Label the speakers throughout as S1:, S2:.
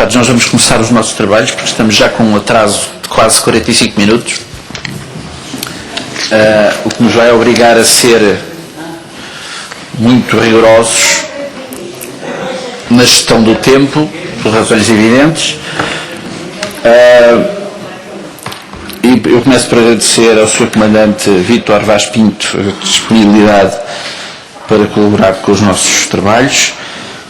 S1: deputados, nós vamos começar os nossos trabalhos, porque estamos já com um atraso de quase 45 minutos, o que nos vai obrigar a ser muito rigorosos na gestão do tempo, por razões evidentes. E eu começo por agradecer ao Sr. Comandante Vítor Vaz Pinto a disponibilidade para colaborar com os nossos trabalhos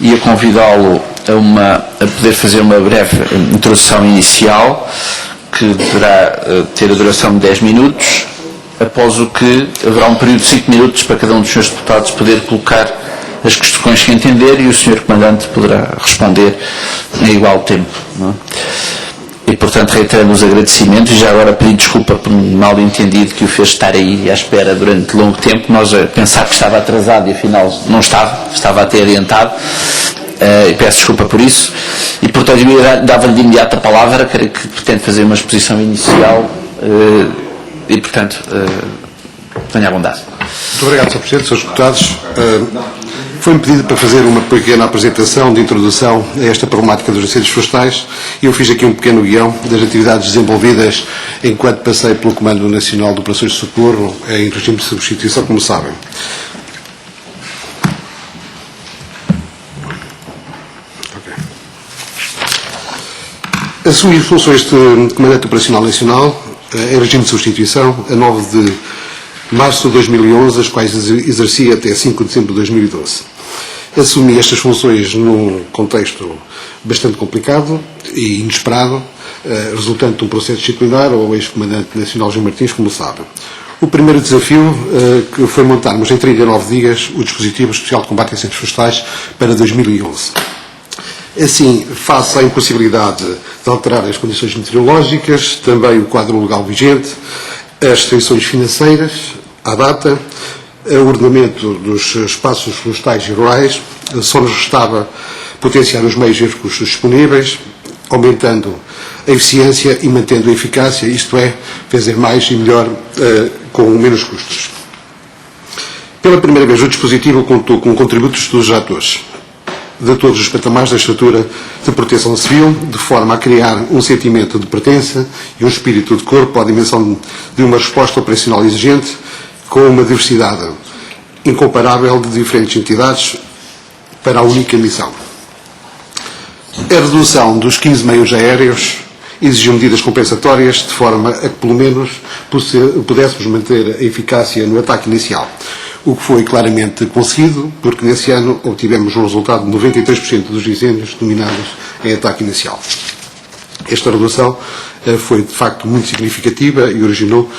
S1: e a convidá-lo a poder fazer uma breve introdução inicial, que deverá ter a duração de 10 minutos, após o que haverá um período de 5 minutos para cada um dos senhores deputados poder colocar as questões que entender e o Sr. Comandante poderá responder em igual tempo. Não é? E, portanto, reiterando os agradecimentos, e já agora pedir desculpa por um mal entendido que o fez estar aí à espera durante longo tempo. Nós a pensar que estava atrasado e afinal não estava até adiantado, e peço desculpa por isso. E, portanto, eu dava-lhe de imediato a palavra, creio que pretende fazer uma exposição inicial, e, portanto, tenha a bondade.
S2: Muito obrigado, Sr. Presidente, Srs. Deputados. Foi-me pedido para fazer uma pequena apresentação de introdução a esta problemática dos incêndios florestais e eu fiz aqui um pequeno guião das atividades desenvolvidas enquanto passei pelo Comando Nacional de Operações de Socorro em regime de substituição, como sabem. Assumi as funções de Comandante Operacional Nacional em regime de substituição a 9 de março de 2011, as quais exerci até 5 de dezembro de 2012. Assumi estas funções num contexto bastante complicado e inesperado, resultante de um processo disciplinar ao ex-comandante nacional João Martins, como sabem. O primeiro desafio que foi montarmos em 39 dias o dispositivo especial de combate a incêndios florestais para 2011. Assim, face à impossibilidade de alterar as condições meteorológicas, também o quadro legal vigente, as restrições financeiras, à data, o ordenamento dos espaços florestais e rurais, só nos restava potenciar os meios e recursos disponíveis, aumentando a eficiência e mantendo a eficácia, isto é, fazer mais e melhor com menos custos. Pela primeira vez, o dispositivo contou com contributos dos atores de todos os patamares da estrutura de proteção civil, de forma a criar um sentimento de pertença e um espírito de corpo à dimensão de uma resposta operacional exigente, com uma diversidade incomparável de diferentes entidades para a única missão. A redução dos 15 meios aéreos exigiu medidas compensatórias de forma a que, pelo menos, pudéssemos manter a eficácia no ataque inicial, o que foi claramente conseguido, porque nesse ano obtivemos um resultado de 93% dos incêndios dominados em ataque inicial. Esta redução foi, de facto, muito significativa e originou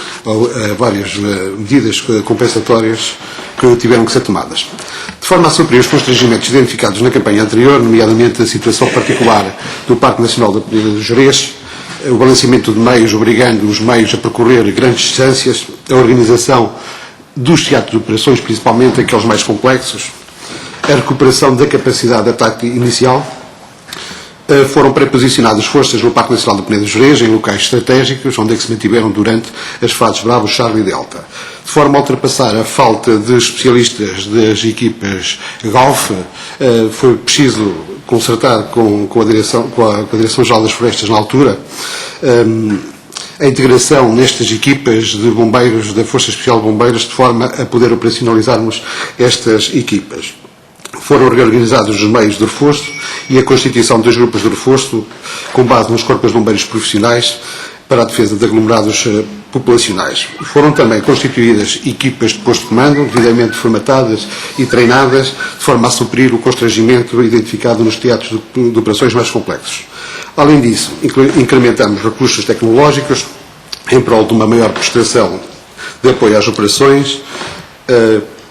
S2: várias medidas compensatórias que tiveram que ser tomadas. De forma a suprir os constrangimentos identificados na campanha anterior, nomeadamente a situação particular do Parque Nacional da Peneda do Gerês, o balanceamento de meios, obrigando os meios a percorrer grandes distâncias, a organização dos teatros de operações, principalmente aqueles mais complexos, a recuperação da capacidade de ataque inicial. Foram pré-posicionadas forças no Parque Nacional da Peneda do Gerês, em locais estratégicos, onde é que se mantiveram durante as fases Bravo, Charlie e Delta. De forma a ultrapassar a falta de especialistas das equipas Golf, foi preciso concertar com a Direção-Geral das Florestas na altura, a integração nestas equipas de bombeiros, da Força Especial de Bombeiros, de forma a poder operacionalizarmos estas equipas. Foram reorganizados os meios de reforço e a constituição dos grupos de reforço com base nos corpos de bombeiros profissionais para a defesa de aglomerados populacionais. Foram também constituídas equipas de posto de comando, devidamente formatadas e treinadas, de forma a suprir o constrangimento identificado nos teatros de operações mais complexos. Além disso, incrementamos recursos tecnológicos em prol de uma maior prestação de apoio às operações,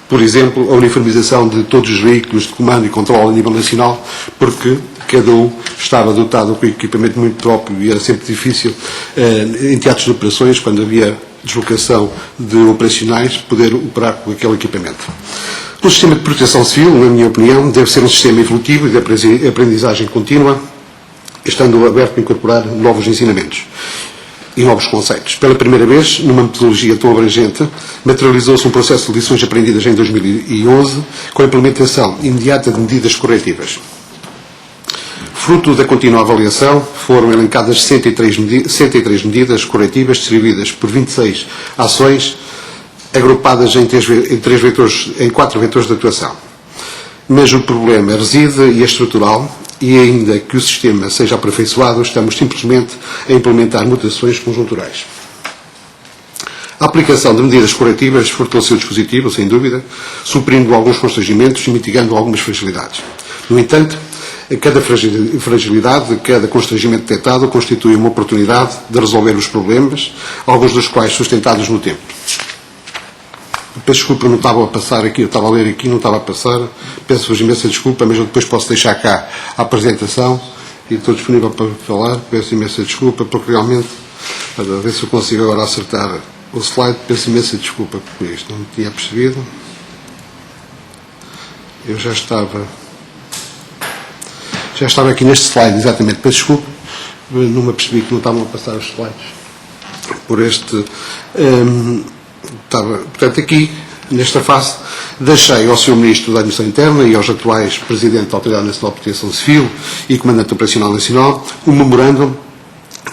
S2: por exemplo, a uniformização de todos os veículos de comando e controle a nível nacional, porque cada um estava dotado com equipamento muito próprio e era sempre difícil, em teatros de operações, quando havia deslocação de operacionais, poder operar com aquele equipamento. O sistema de proteção civil, na minha opinião, deve ser um sistema evolutivo e de aprendizagem contínua, estando aberto a incorporar novos ensinamentos e novos conceitos. Pela primeira vez, numa metodologia tão abrangente, materializou-se um processo de lições aprendidas em 2011, com a implementação imediata de medidas corretivas. Fruto da contínua avaliação, foram elencadas 103 medidas corretivas distribuídas por 26 ações, agrupadas em 4 vetores de atuação. Mas o problema reside e é estrutural, e ainda que o sistema seja aperfeiçoado, estamos simplesmente a implementar mutações conjunturais. A aplicação de medidas corretivas fortaleceu o dispositivo, sem dúvida, suprindo alguns constrangimentos e mitigando algumas fragilidades. No entanto, cada fragilidade, cada constrangimento detectado constitui uma oportunidade de resolver os problemas, alguns dos quais sustentados no tempo. Peço desculpa, não estava a passar aqui, eu estava a ler aqui, não estava a passar. Peço-vos imensa desculpa, mas eu depois posso deixar cá a apresentação e estou disponível para falar. Peço imensa desculpa, porque realmente, a ver se eu consigo agora acertar o slide, peço imensa desculpa por isto, não tinha percebido. Eu já estava aqui neste slide, exatamente, peço desculpa, não me apercebi que não estavam a passar os slides por este. Portanto, aqui, nesta fase, deixei ao Sr. Ministro da Administração Interna e aos atuais Presidente da Autoridade Nacional de Proteção Civil e Comandante Operacional Nacional um memorando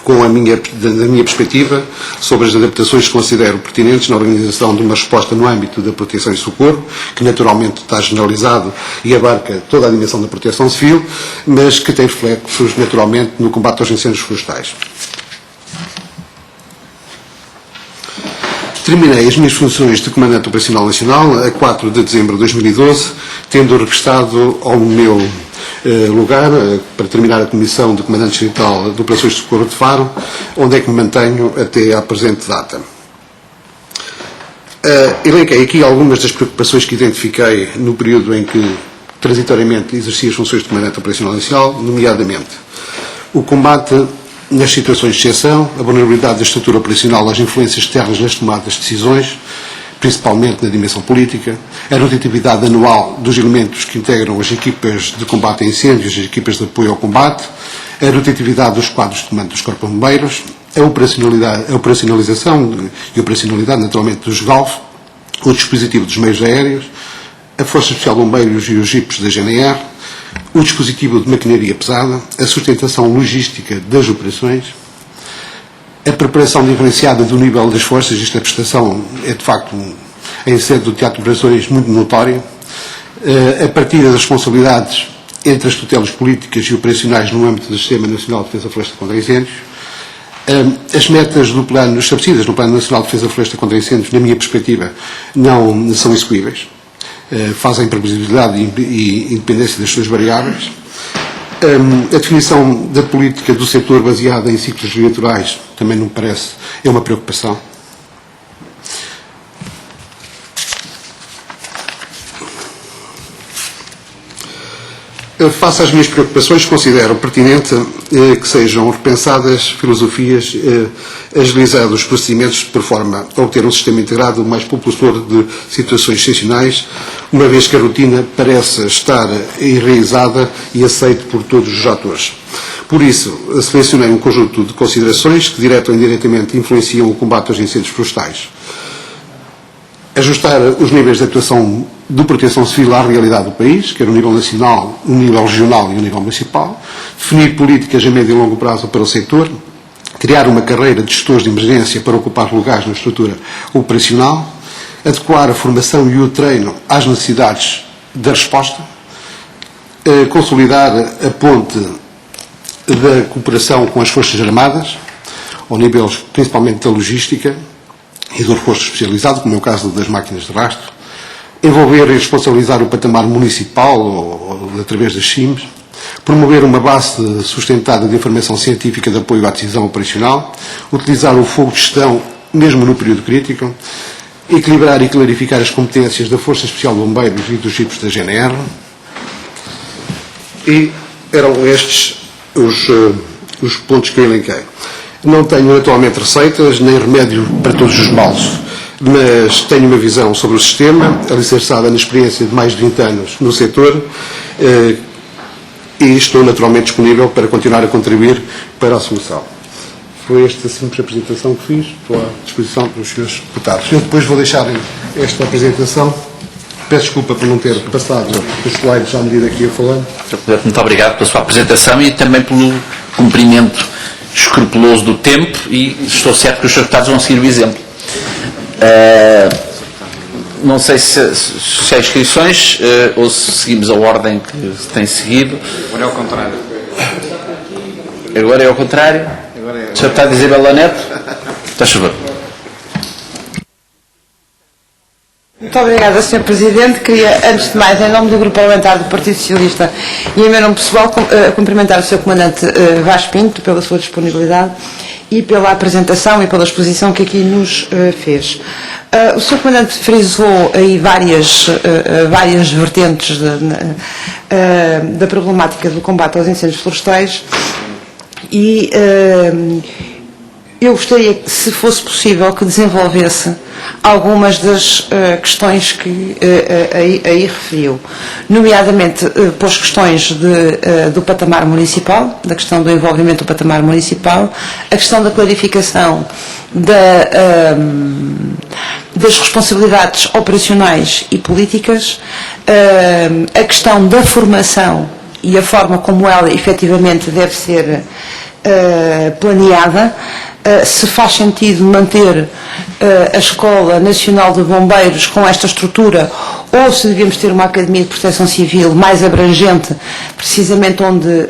S2: da minha perspectiva sobre as adaptações que considero pertinentes na organização de uma resposta no âmbito da proteção e socorro, que naturalmente está generalizado e abarca toda a dimensão da proteção civil, mas que tem reflexos naturalmente no combate aos incêndios florestais. Terminei as minhas funções de Comandante Operacional Nacional a 4 de dezembro de 2012, tendo regressado ao meu lugar para terminar a Comissão de Comandante Distrital de Operações de Socorro de Faro, onde é que me mantenho até à presente data. Elenquei aqui algumas das preocupações que identifiquei no período em que transitoriamente exerci as funções de Comandante Operacional Nacional, nomeadamente o combate nas situações de exceção, a vulnerabilidade da estrutura operacional às influências externas nas tomadas de decisões, principalmente na dimensão política, a rotatividade anual dos elementos que integram as equipas de combate a incêndios e as equipas de apoio ao combate, a rotatividade dos quadros de comando dos corpos de bombeiros, a operacionalização e operacionalidade, naturalmente, dos GALF, o dispositivo dos meios aéreos, a Força Especial de Bombeiros e os jipes da GNR, o dispositivo de maquinaria pesada, a sustentação logística das operações, a preparação diferenciada do nível das forças. Esta prestação é, de facto, em sede do teatro de operações, muito notória, a partilha das responsabilidades entre as tutelas políticas e operacionais no âmbito do Sistema Nacional de Defesa Floresta contra Incêndios, as metas do plano, estabelecidas no Plano Nacional de Defesa Floresta contra Incêndios, na minha perspectiva, não são execuíveis. Fazem previsibilidade e independência das suas variáveis. A definição da política do setor baseada em ciclos eleitorais também não me parece, é uma preocupação. Face às minhas preocupações, considero pertinente que sejam repensadas filosofias, agilizados os procedimentos por forma a obter um sistema integrado mais propulsor de situações excepcionais, uma vez que a rotina parece estar enraizada e aceita por todos os atores. Por isso, selecionei um conjunto de considerações que, direta ou indiretamente, influenciam o combate aos incêndios florestais. Ajustar os níveis de atuação de proteção civil à realidade do país, quer o nível nacional, o nível regional e o nível municipal, definir políticas a médio e longo prazo para o setor, criar uma carreira de gestores de emergência para ocupar lugares na estrutura operacional, adequar a formação e o treino às necessidades da resposta, consolidar a ponte da cooperação com as Forças Armadas, ao nível principalmente da logística e do reforço especializado, como é o caso das máquinas de rastro, envolver e responsabilizar o patamar municipal ou através das CIMs, promover uma base sustentada de informação científica de apoio à decisão operacional, utilizar o fogo de gestão mesmo no período crítico, equilibrar e clarificar as competências da Força Especial de Bombeiros e dos jipes da GNR. E eram estes os pontos que eu elenquei. Não tenho atualmente receitas nem remédio para todos os males, mas tenho uma visão sobre o sistema, alicerçada na experiência de mais de 20 anos no setor, e estou naturalmente disponível para continuar a contribuir para a solução. Foi esta simples apresentação que fiz, estou à disposição dos senhores deputados. Eu depois vou deixar esta apresentação Peço desculpa por não ter passado os slides à medida que ia falando.
S1: Muito obrigado pela sua apresentação e também pelo cumprimento escrupuloso do tempo, e estou certo que os seus deputados vão seguir o exemplo. Não sei se há inscrições ou se seguimos a ordem que se tem seguido.
S3: Agora é ao contrário.
S1: Agora é ao contrário? O senhor está a dizer Isabela Neto? Está a chover.
S4: Muito obrigada, Sr. Presidente. Queria, antes de mais, em nome do Grupo Parlamentar do Partido Socialista e em meu nome pessoal, cumprimentar o Sr. Comandante Vasco Pinto pela sua disponibilidade e pela apresentação e pela exposição que aqui nos fez. O Sr. Comandante frisou aí várias vertentes da problemática do combate aos incêndios florestais e eu gostaria, se fosse possível, que desenvolvesse algumas das questões que aí referiu, nomeadamente pelas questões do patamar municipal, da questão do envolvimento do patamar municipal, a questão da clarificação das responsabilidades operacionais e políticas, a questão da formação e a forma como ela efetivamente deve ser planeada, se faz sentido manter a Escola Nacional de Bombeiros com esta estrutura ou se devemos ter uma Academia de Proteção Civil mais abrangente, precisamente onde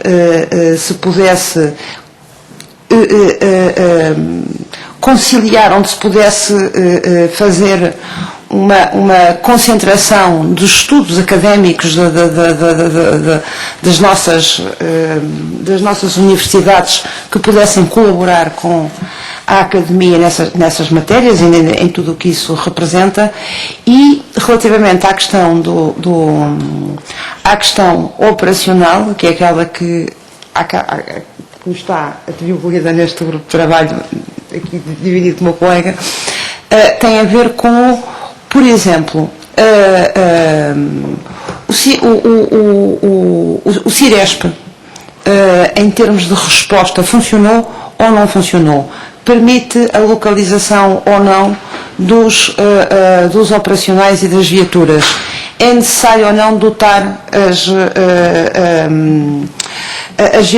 S4: se pudesse conciliar, onde se pudesse fazer uma concentração dos estudos académicos das nossas universidades que pudessem colaborar com a Academia nessas matérias e em tudo o que isso representa. E relativamente à questão à questão operacional, que é aquela que está atribuída neste grupo de trabalho aqui dividido com o meu colega, tem a ver com, por exemplo, o Ciresp, em termos de resposta, funcionou ou não funcionou? Permite a localização ou não dos operacionais e das viaturas? É necessário ou não dotar as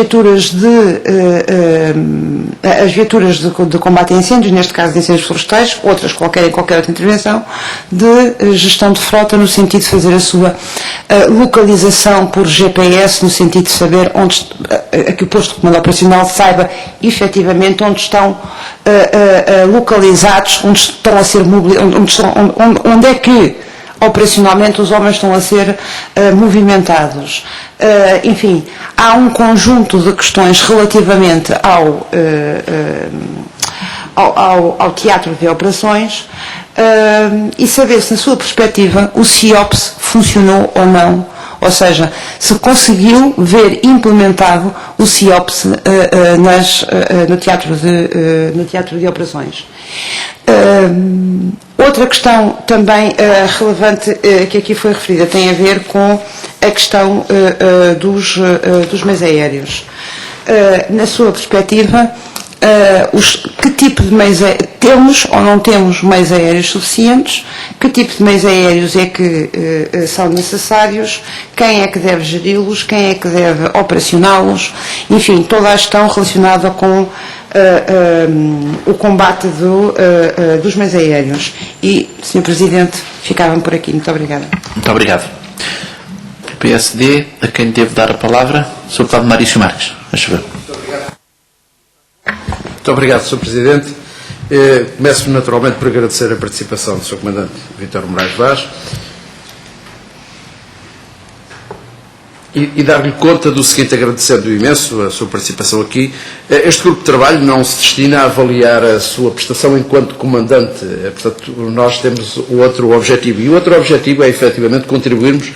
S4: viaturas de combate a incêndios, neste caso de incêndios florestais, outras qualquer outra intervenção, de gestão de frota, no sentido de fazer a sua localização por GPS, no sentido de saber que o posto de comando operacional saiba efetivamente onde estão localizados, onde estão a ser onde é que operacionalmente os homens estão a ser movimentados. Enfim, há um conjunto de questões relativamente ao teatro de operações e saber se, na sua perspectiva, o CIOPS funcionou ou não, ou seja, se conseguiu ver implementado o CIOPS no teatro de operações. Outra questão também relevante que aqui foi referida tem a ver com a questão dos meios aéreos. Na sua perspectiva, que tipo de meios temos ou não temos meios aéreos suficientes, que tipo de meios aéreos é que são necessários, quem é que deve geri-los, quem é que deve operacioná-los, enfim, toda a gestão relacionada com o combate dos meios aéreos. E, Sr. Presidente, ficavam por aqui. Muito obrigada.
S1: Muito obrigado. O PSD, a quem devo dar a palavra, Sr. Deputado Mauricio Marques.
S3: Muito obrigado, Sr. Presidente. Começo naturalmente por agradecer a participação do Sr. Comandante Vítor Moraes Vaz e dar-lhe conta do seguinte, agradecendo imenso a sua participação aqui. Este grupo de trabalho não se destina a avaliar a sua prestação enquanto comandante, portanto, nós temos o outro objetivo, e o outro objetivo é, efetivamente, contribuirmos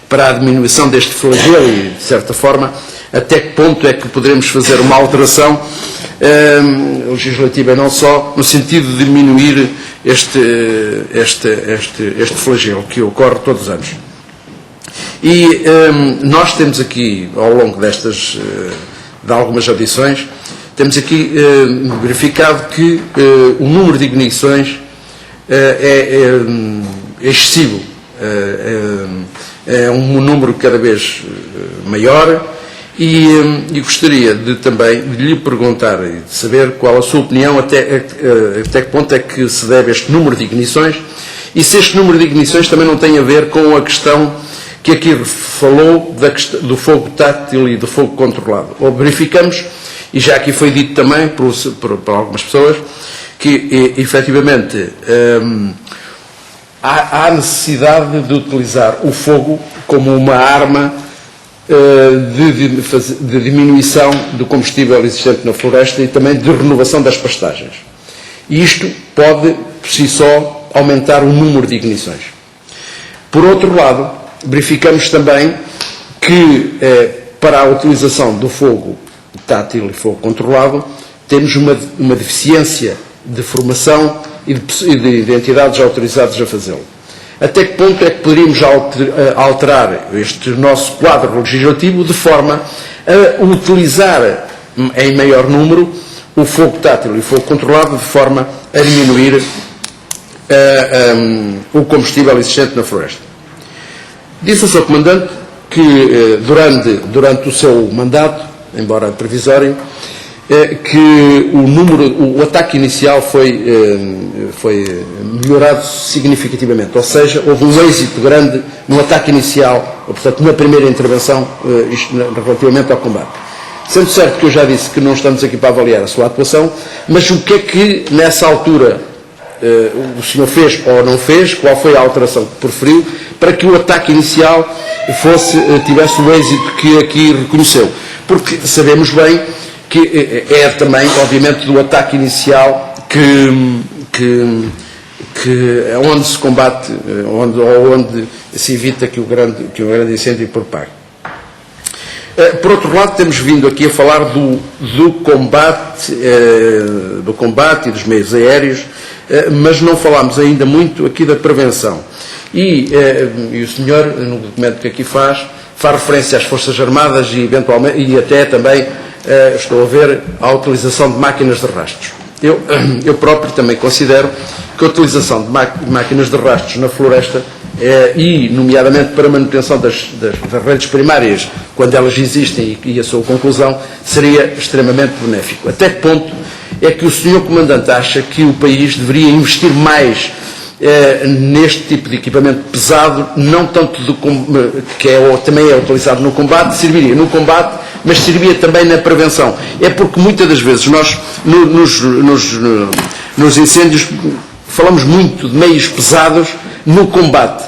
S3: para a diminuição deste flagelo e, de certa forma, até que ponto é que poderemos fazer uma alteração legislativa, não só no sentido de diminuir este flagelo que ocorre todos os anos. E nós temos aqui, ao longo de algumas audições, temos aqui verificado que o número de ignições é excessivo é um número cada vez maior e gostaria também de lhe perguntar e de saber qual a sua opinião, até que ponto é que se deve este número de ignições e se este número de ignições também não tem a ver com a questão que aqui falou do fogo tátil e do fogo controlado. Ou verificamos, e já aqui foi dito também por algumas pessoas, que efetivamente há necessidade de utilizar o fogo como uma arma de diminuição do combustível existente na floresta e também de renovação das pastagens. E isto pode, por si só, aumentar o número de ignições. Por outro lado, verificamos também que para a utilização do fogo tátil e fogo controlado temos uma deficiência de formação e de entidades autorizadas a fazê-lo. Até que ponto é que poderíamos alterar este nosso quadro legislativo de forma a utilizar em maior número o fogo tátil e o fogo controlado de forma a diminuir o combustível existente na floresta? Disse o Sr. Comandante que durante o seu mandato, embora provisório, que o ataque inicial foi melhorado significativamente, ou seja, houve um êxito grande no ataque inicial, ou, portanto, na primeira intervenção, relativamente ao combate. Sendo certo que eu já disse que não estamos aqui para avaliar a sua atuação, mas o que é que, nessa altura, o senhor fez ou não fez, qual foi a alteração que preferiu, para que o ataque inicial tivesse o êxito que aqui reconheceu? Porque sabemos bem que é também, obviamente, do ataque inicial onde se combate, onde se evita que um grande incêndio propague. Por outro lado, temos vindo aqui a falar do combate e dos meios aéreos, mas não falámos ainda muito aqui da prevenção. E o senhor, no documento que aqui faz referência às Forças Armadas e, eventualmente, e até também, estou a ver, à utilização de máquinas de rastros. Eu próprio também considero que a utilização de máquinas de rastros na floresta, e nomeadamente para a manutenção das redes primárias, quando elas existem e a sua conclusão, seria extremamente benéfico. Até que ponto é que o Sr. Comandante acha que o país deveria investir mais neste tipo de equipamento pesado, não tanto que também é utilizado no combate, serviria no combate, mas serviria também na prevenção? É porque muitas das vezes nós, nos incêndios, falamos muito de meios pesados no combate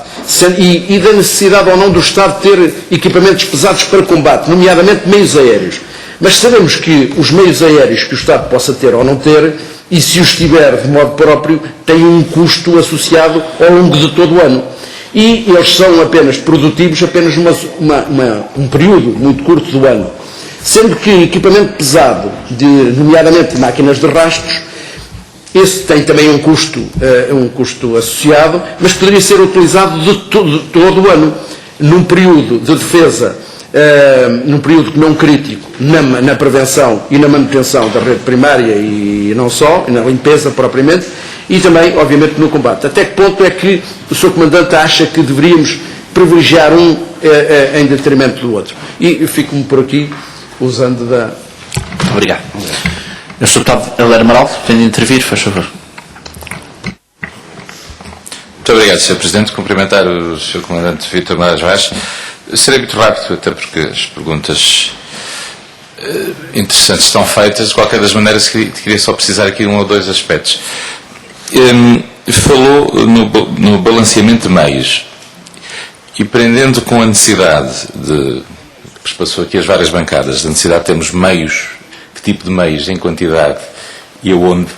S3: e da necessidade ou não do Estado ter equipamentos pesados para combate, nomeadamente meios aéreos. Mas sabemos que os meios aéreos que o Estado possa ter ou não ter, e se os tiver de modo próprio, têm um custo associado ao longo de todo o ano. E eles são apenas produtivos apenas um período muito curto do ano. Sendo que equipamento pesado, nomeadamente máquinas de rastros, esse tem também um custo associado, mas poderia ser utilizado de todo o ano, num período de defesa, num período não crítico, na prevenção e na manutenção da rede primária e não só, e na limpeza propriamente, e também, obviamente, no combate. Até que ponto é que o Sr. Comandante acha que deveríamos privilegiar um em detrimento do outro? E fico-me por aqui, usando da...
S1: Obrigado. O Sr. Deputado Helder Amaral, tem de intervir, faz favor.
S5: Muito obrigado, Sr. Presidente. Cumprimentar o Sr. Comandante Vítor Maras Vaz. Serei muito rápido, até porque as perguntas interessantes estão feitas. De qualquer das maneiras, queria só precisar aqui de um ou dois aspectos. Falou no balanceamento de meios e prendendo com a necessidade que passou aqui as várias bancadas, da necessidade de termos meios, que tipo de meios, em quantidade e aonde,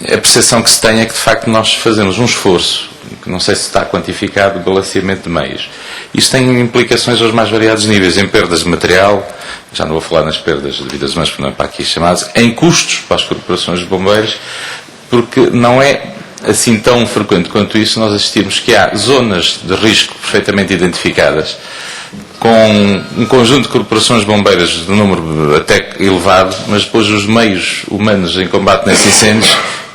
S5: a percepção que se tem é que de facto nós fazemos um esforço, que não sei se está quantificado, de balanceamento de meios. Isto tem implicações aos mais variados níveis, em perdas de material, já não vou falar nas perdas de vidas humanas, porque não é para aqui chamadas, em custos para as corporações de bombeiros, porque não é assim tão frequente quanto isso nós assistirmos que há zonas de risco perfeitamente identificadas, com um conjunto de corporações bombeiras de número até elevado, mas depois os meios humanos em combate nesses incêndios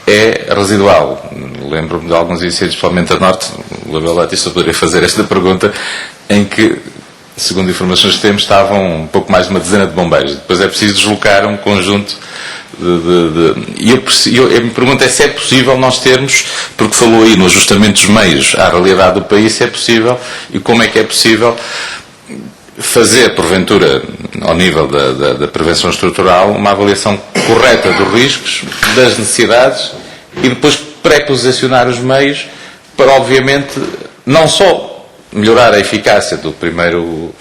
S5: é residual. lembro-me de alguns incêndios, principalmente a norte, o Abel Batista poderia fazer esta pergunta, em que, segundo informações que temos, estavam um pouco mais de uma dezena de bombeiros. Depois é preciso deslocar um conjunto e a minha pergunta é se é possível nós termos, porque falou aí no ajustamento dos meios à realidade do país, se é possível e como é que é possível fazer, porventura, ao nível da prevenção estrutural, uma avaliação correta dos riscos, das necessidades e depois pré-posicionar os meios para, obviamente, não só melhorar a eficácia do primeiro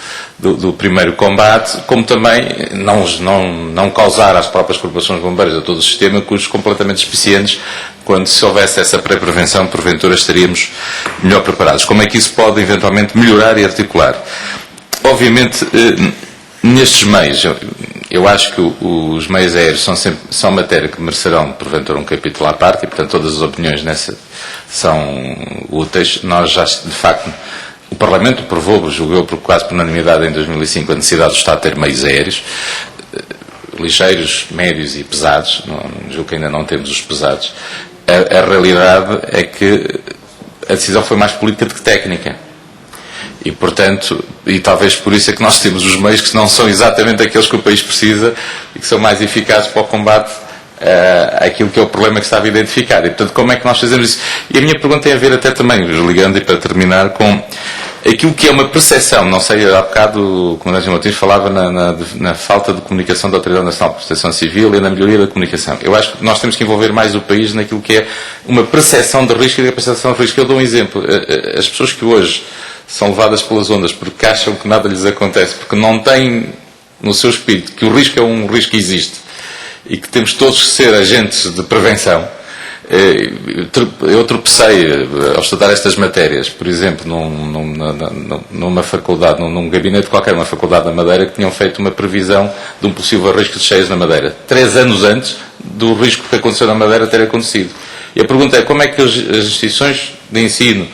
S5: combate, como também não causar às próprias corporações de bombeiros, a todo o sistema, custos completamente especiantes. Quando se houvesse essa pré-prevenção, porventura estaríamos melhor preparados. Como é que isso pode eventualmente melhorar e articular? Obviamente, nestes meios, eu acho que os meios aéreos são matéria que merecerão, porventura, um capítulo à parte, e, portanto, todas as opiniões nessa são úteis. Nós já, de facto, o Parlamento aprovou, julgou por quase por unanimidade em 2005 a necessidade do Estado ter meios aéreos, ligeiros, médios e pesados. Julgo que ainda não temos os pesados. A realidade é que a decisão foi mais política do que técnica. E, portanto, e talvez por isso é que nós temos os meios que não são exatamente aqueles que o país precisa e que são mais eficazes para o combate àquilo que é o problema que estava identificado. E, portanto, como é que nós fazemos isso? E a minha pergunta tem a ver até também, ligando e para terminar, com aquilo que é uma percepção. Não sei, há bocado o Comandante Martins falava na falta de comunicação da Autoridade Nacional de Proteção Civil e na melhoria da comunicação. Eu acho que nós temos que envolver mais o país naquilo que é uma percepção de risco e da percepção de risco. Eu dou um exemplo. As pessoas que hoje são levadas pelas ondas porque acham que nada lhes acontece, porque não têm no seu espírito que o risco é um risco que existe e que temos todos que ser agentes de prevenção. Eu tropecei ao estudar estas matérias, por exemplo, numa faculdade, num gabinete qualquer, numa faculdade da Madeira, que tinham feito uma previsão de um possível risco de cheias na Madeira, 3 anos antes do risco que aconteceu na Madeira ter acontecido. E a pergunta é como é que as instituições de ensino,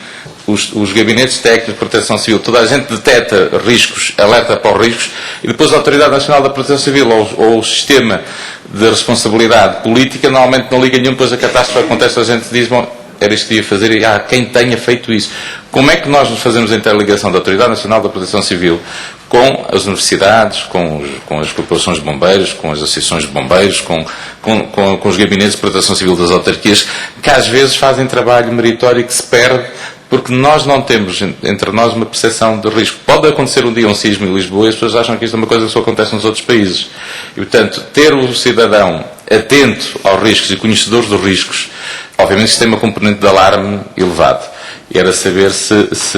S5: os gabinetes técnicos de proteção civil, toda a gente detecta riscos, alerta para os riscos, e depois a Autoridade Nacional da Proteção Civil ou o sistema de responsabilidade política normalmente não liga nenhum, depois a catástrofe acontece, a gente diz, bom, era isto que ia fazer, e quem tenha feito isso. Como é que nós nos fazemos a interligação da Autoridade Nacional da Proteção Civil com as universidades, com as corporações de bombeiros, com as associações de bombeiros, com os gabinetes de proteção civil das autarquias, que às vezes fazem trabalho meritório que se perde porque nós não temos entre nós uma percepção de risco. Pode acontecer um dia um sismo em Lisboa e as pessoas acham que isto é uma coisa que só acontece nos outros países. E, portanto, ter o cidadão atento aos riscos e conhecedor dos riscos, obviamente isto tem uma componente de alarme elevado. E era saber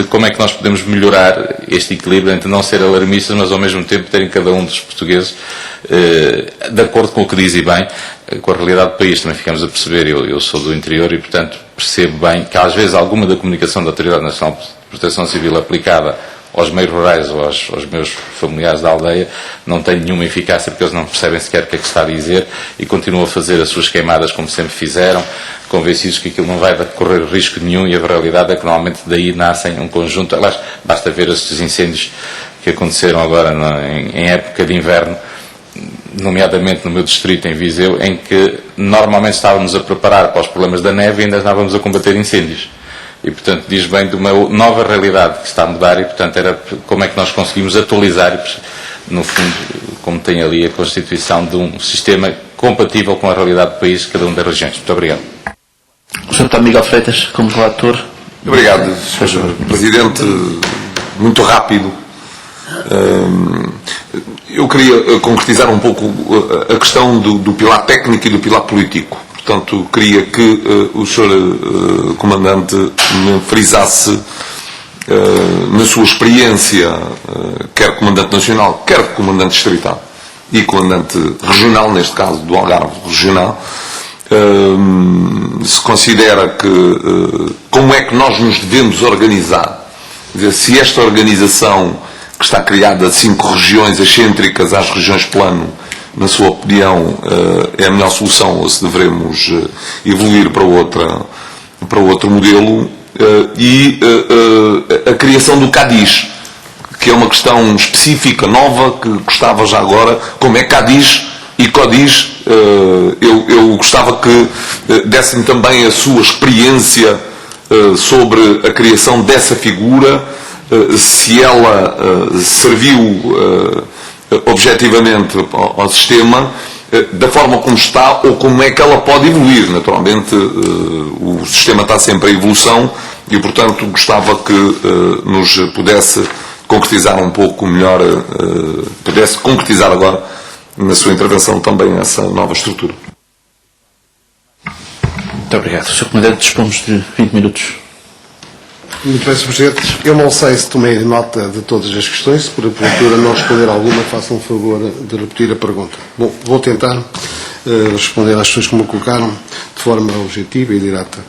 S5: como é que nós podemos melhorar este equilíbrio entre não ser alarmistas, mas ao mesmo tempo terem cada um dos portugueses, de acordo com o que diz e bem, com a realidade do país. Também ficamos a perceber, eu sou do interior e, portanto, percebo bem que às vezes alguma da comunicação da Autoridade Nacional de Proteção Civil aplicada aos meios rurais ou aos meus familiares da aldeia não tem nenhuma eficácia porque eles não percebem sequer o que é que está a dizer e continuam a fazer as suas queimadas como sempre fizeram, convencidos que aquilo não vai correr risco nenhum, e a realidade é que normalmente daí nascem um conjunto. Aliás, basta ver estes incêndios que aconteceram agora em época de inverno, nomeadamente no meu distrito, em Viseu, em que normalmente estávamos a preparar para os problemas da neve e ainda estávamos a combater incêndios. E, portanto, diz bem de uma nova realidade que está a mudar e, portanto, era como é que nós conseguimos atualizar, no fundo, como tem ali a constituição de um sistema compatível com a realidade do país de cada uma das regiões. Muito obrigado.
S1: O Sr. Dr. Miguel Freitas, como relator.
S6: Obrigado, Sr. Presidente. Muito rápido. Eu queria concretizar um pouco a questão do pilar técnico e do pilar político. Portanto, queria que o Sr. Comandante me frisasse, na sua experiência, quer Comandante Nacional, quer Comandante Distrital e Comandante Regional, neste caso do Algarve Regional, se considera que como é que nós nos devemos organizar. Quer dizer, se esta organização que está criada de 5 regiões excêntricas às regiões plano, na sua opinião, é a melhor solução ou se devemos evoluir para outro modelo, e a criação do CADIS, que é uma questão específica, nova, que gostava já agora, como é CADIS e Codiz, eu gostava que desse-me também a sua experiência sobre a criação dessa figura, se ela serviu objetivamente ao sistema, da forma como está ou como é que ela pode evoluir. Naturalmente, o sistema está sempre em evolução e, portanto, gostava que nos pudesse concretizar um pouco melhor, pudesse concretizar agora na sua intervenção também essa nova estrutura.
S1: Muito obrigado. Sr. Comandante, dispomos de 20 minutos.
S2: Muito bem, Sr. Presidente. Eu não sei se tomei nota de todas as questões, se por porventura não responder alguma, façam o favor de repetir a pergunta. Bom, vou tentar responder às questões que me colocaram de forma objetiva e direta.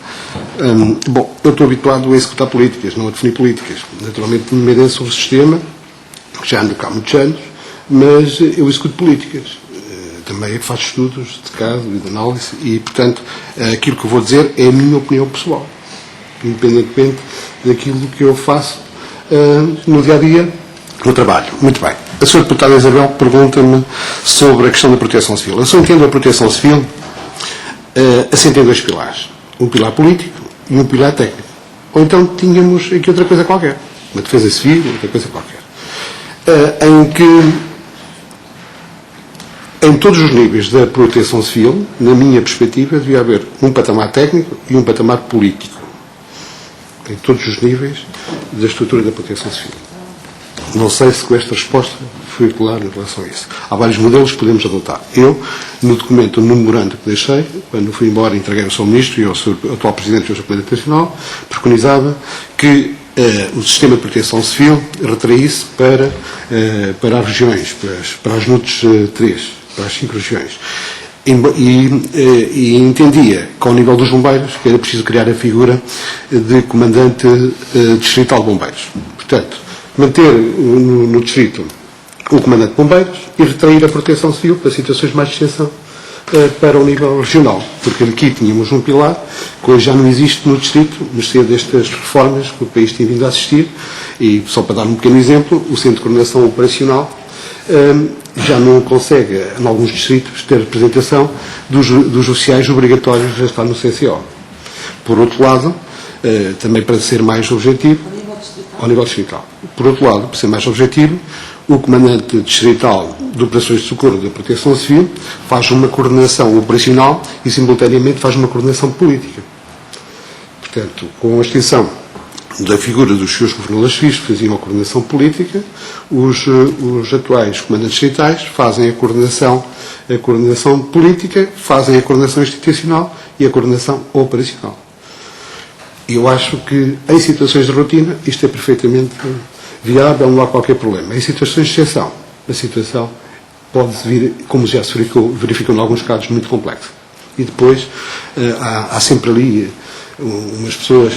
S2: Bom, eu estou habituado a executar políticas, não a definir políticas. Naturalmente, me mereço sobre o sistema, já ando cá há muitos anos, mas eu executo políticas. Também faço estudos de caso e de análise e, portanto, aquilo que eu vou dizer é a minha opinião pessoal, independentemente daquilo que eu faço no dia-a-dia, no trabalho. Muito bem. A Sra. Deputada Isabel pergunta-me sobre a questão da proteção civil. Eu só entendo a proteção civil assente em dois pilares. Um pilar político e um pilar técnico. Ou então tínhamos aqui outra coisa qualquer. Uma defesa civil, outra coisa qualquer. Em que, em todos os níveis da proteção civil, na minha perspectiva, devia haver um patamar técnico e um patamar político. Em todos os níveis da estrutura da proteção civil. Não sei se com esta resposta fui claro em relação a isso. Há vários modelos que podemos adotar. Eu, no documento, no memorando que deixei, quando fui embora, entreguei ao Sr. Ministro e ao Sr. atual Presidente do Sr. Comandante Nacional, preconizava que o sistema de proteção civil retraísse para as regiões, para as NUTs 3, para as 5 regiões. E entendia, que ao nível dos bombeiros, que era preciso criar a figura de comandante distrital de bombeiros. Portanto, manter no distrito o comandante de bombeiros e retrair a proteção civil para situações de mais extensão para o nível regional. Porque aqui tínhamos um pilar que hoje já não existe no distrito, mercê destas reformas que o país tem vindo a assistir. E, só para dar um pequeno exemplo, o Centro de Coordenação Operacional já não consegue, em alguns distritos, ter representação dos oficiais obrigatórios a estar no CCO. Por outro lado, também para ser mais objetivo, ao nível distrital. Por outro lado, para ser mais objetivo, o comandante distrital de operações de socorro da proteção civil faz uma coordenação operacional e, simultaneamente, faz uma coordenação política. Portanto, com a extensão da figura dos seus governadores civis que faziam a coordenação política, os atuais comandantes distritais fazem a coordenação política, fazem a coordenação institucional e a coordenação operacional. E eu acho que, em situações de rotina, isto é perfeitamente viável, não há qualquer problema. Em situações de exceção, a situação pode vir, como já se verificou em alguns casos, muito complexo. E depois há sempre ali umas pessoas...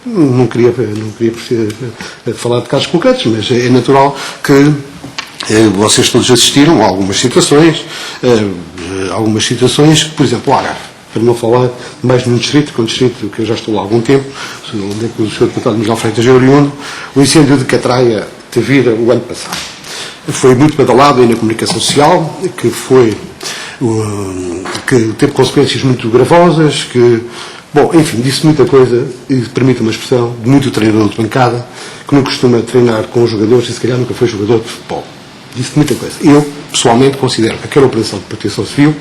S2: Não queria falar de casos concretos, mas é natural que vocês todos assistiram a algumas situações, por exemplo, o Algarve, para não falar mais de um distrito, que é um distrito que eu já estou lá há algum tempo, onde é que o Sr. Deputado Miguel Freitas é oriundo, o incêndio de Catraia de Vira o ano passado. Foi muito badalado aí na comunicação social, que teve consequências muito gravosas, bom, enfim, disse muita coisa, e permite uma expressão, de muito treinador de bancada, que não costuma treinar com os jogadores e se calhar nunca foi jogador de futebol. Disse muita coisa. Eu, pessoalmente, considero que aquela operação de proteção civil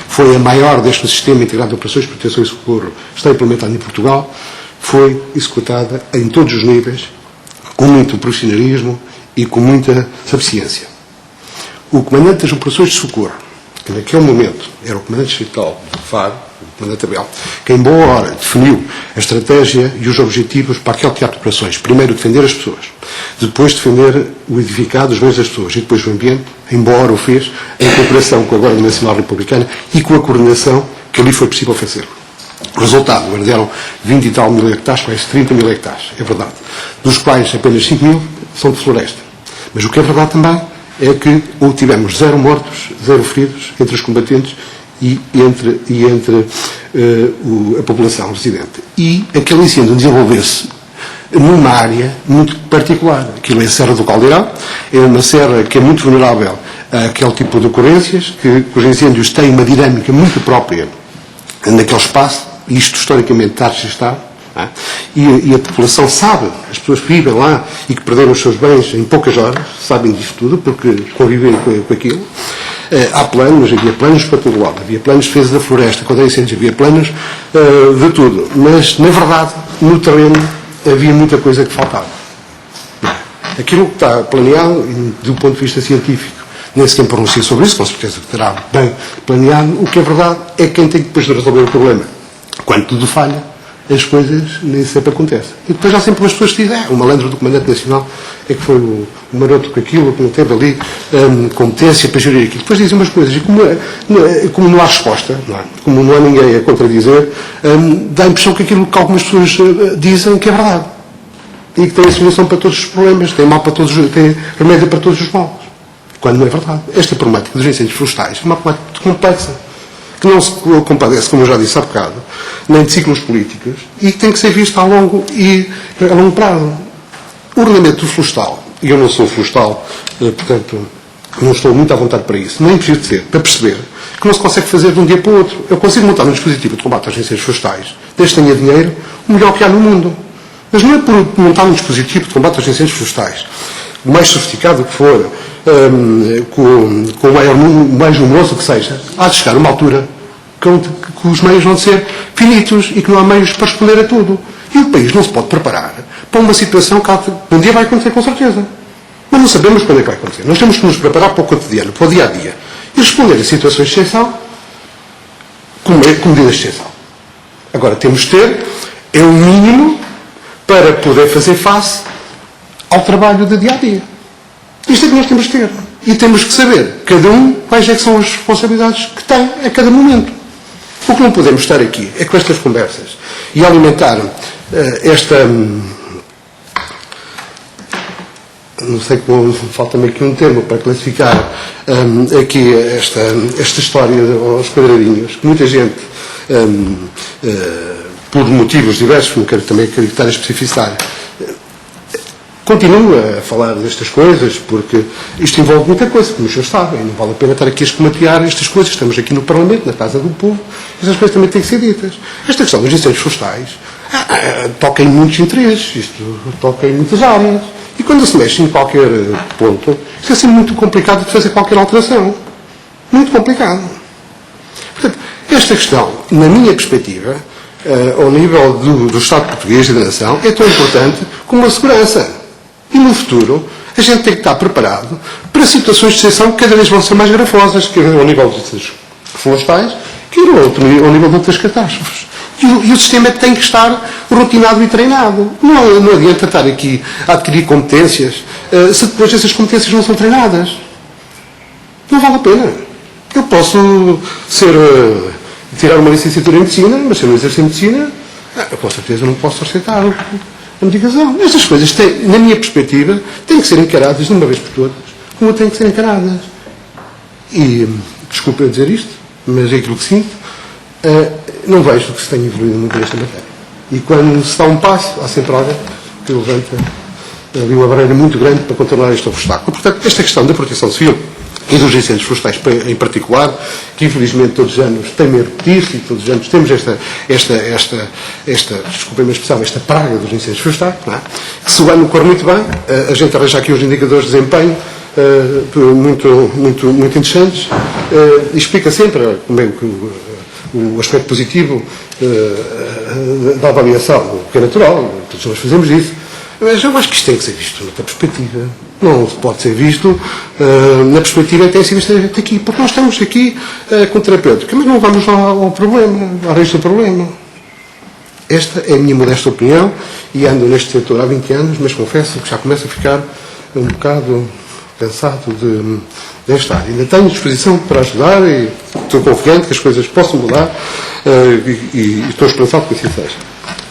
S2: foi a maior deste sistema integrado de operações de proteção e socorro que está implementado em Portugal, foi executada em todos os níveis, com muito profissionalismo e com muita sapiência. O comandante das operações de socorro, que naquele momento era o comandante distrital de Faro, o comandante Abel, que em boa hora definiu a estratégia e os objetivos para aquele teatro de operações. Primeiro defender as pessoas, depois defender o edificado, os bens das pessoas e depois o ambiente, em boa hora o fez, em cooperação com a Guarda Nacional Republicana e com a coordenação que ali foi possível fazer. O resultado, guardaram 20 e tal mil hectares, quase 30 mil hectares, é verdade, dos quais apenas 5 mil são de floresta. Mas o que é verdade também é que tivemos 0 mortos, 0 feridos entre os combatentes e entre a população residente. E aquele incêndio desenvolveu-se numa área muito particular. Aquilo é a Serra do Caldeirão, é uma serra que é muito vulnerável aquele tipo de ocorrências, que os incêndios têm uma dinâmica muito própria naquele espaço, e isto historicamente está registado, e a população sabe, as pessoas que vivem lá e que perderam os seus bens em poucas horas, sabem disto tudo, porque convivem com aquilo. Há planos, havia planos para todo lado, havia planos de defesa da floresta, quando há incêndios havia planos de tudo, mas na verdade, no terreno, havia muita coisa que faltava. Aquilo que está planeado, do ponto de vista científico, nem sequer pronuncia sobre isso, com certeza que terá bem planeado, o que é verdade é quem tem que depois de resolver o problema. Quando tudo falha, as coisas nem sempre acontecem. E depois há sempre umas pessoas que dizem, o malandro do Comandante Nacional é que foi o maroto com aquilo, que não teve ali competência para gerir aquilo. Depois dizem umas coisas, e como não há resposta, como não há ninguém a contradizer, dá a impressão que aquilo que algumas pessoas dizem que é verdade. E que tem a solução para todos os problemas, tem remédio para todos os males. Quando não é verdade. Esta problemática dos incêndios florestais é uma problemática muito complexa, que não se compadece, como eu já disse há bocado, nem de ciclos políticos, e que tem que ser vista a longo prazo. O ordenamento florestal, e eu não sou florestal, portanto, não estou muito à vontade para isso, nem preciso de ser, para perceber que não se consegue fazer de um dia para o outro. Eu consigo montar um dispositivo de combate aos incêndios florestais, desde que tenha dinheiro, o melhor que há no mundo. Mas não é por montar um dispositivo de combate aos incêndios florestais, o mais sofisticado que for, com o mais numeroso que seja, há de chegar a uma altura que os meios vão ser finitos e que não há meios para responder a tudo. E o país não se pode preparar para uma situação que um dia vai acontecer com certeza. Mas não sabemos quando é que vai acontecer. Nós temos que nos preparar para o cotidiano, para o dia a dia. E responder a situações de exceção com medidas de exceção. Agora, temos de ter o mínimo para poder fazer face ao trabalho do dia a dia. Isto é que nós temos que ter. E temos que saber, cada um, quais é que são as responsabilidades que tem a cada momento. O que não podemos estar aqui é com estas conversas e alimentar não sei como, falta-me aqui um termo para classificar aqui esta história aos quadradinhos, que muita gente, por motivos diversos, não quero também acreditar a especificar, continua a falar destas coisas, porque isto envolve muita coisa, como os senhores sabem, não vale a pena estar aqui a esquematear estas coisas, estamos aqui no Parlamento, na Casa do Povo, estas coisas também têm que ser ditas. Esta questão dos incêndios florestais toca em muitos interesses, isto toca em muitas áreas, e quando se mexe em qualquer ponto, isto é sempre muito complicado de fazer qualquer alteração. Muito complicado. Portanto, esta questão, na minha perspectiva, ao nível do Estado português e da nação, é tão importante como a segurança. E no futuro, a gente tem que estar preparado para situações de exceção que cada vez vão ser mais grafosas, quer ao nível dos florestais, quer ao nível de outras catástrofes. E o sistema tem que estar rotinado e treinado. Não adianta estar aqui a adquirir competências se depois essas competências não são treinadas. Não vale a pena. Eu posso tirar uma licenciatura em medicina, mas se eu não exercer medicina, com certeza não posso aceitar a medicação. Estas coisas, na minha perspectiva, têm que ser encaradas de uma vez por todas, como têm que ser encaradas. E, desculpa eu dizer isto, mas é aquilo que sinto, não vejo que se tenha evoluído muito nesta matéria. E quando se dá um passo, há sempre alguém que levanta ali uma barreira muito grande para contornar este obstáculo. Portanto, esta questão da proteção civil e dos incêndios florestais em particular, que infelizmente todos os anos tem-me a repetir-se e todos os anos temos desculpem-me a expressão, esta praga dos incêndios florestais, não é? Que se o ano corre muito bem, a gente arranja aqui os indicadores de desempenho muito interessantes e explica sempre como é o aspecto positivo da avaliação, o que é natural, todos nós fazemos isso. Mas eu acho que isto tem que ser visto noutra perspectiva. Não se pode ser visto na perspectiva que tem sido visto até aqui. Porque nós estamos aqui com terapêutica, mas não vamos lá ao problema, à raiz do problema. Esta é a minha modesta opinião e ando neste setor há 20 anos, mas confesso que já começo a ficar um bocado cansado desta área. Ainda tenho disposição para ajudar e estou confiante que as coisas possam mudar e estou esperançado que assim seja.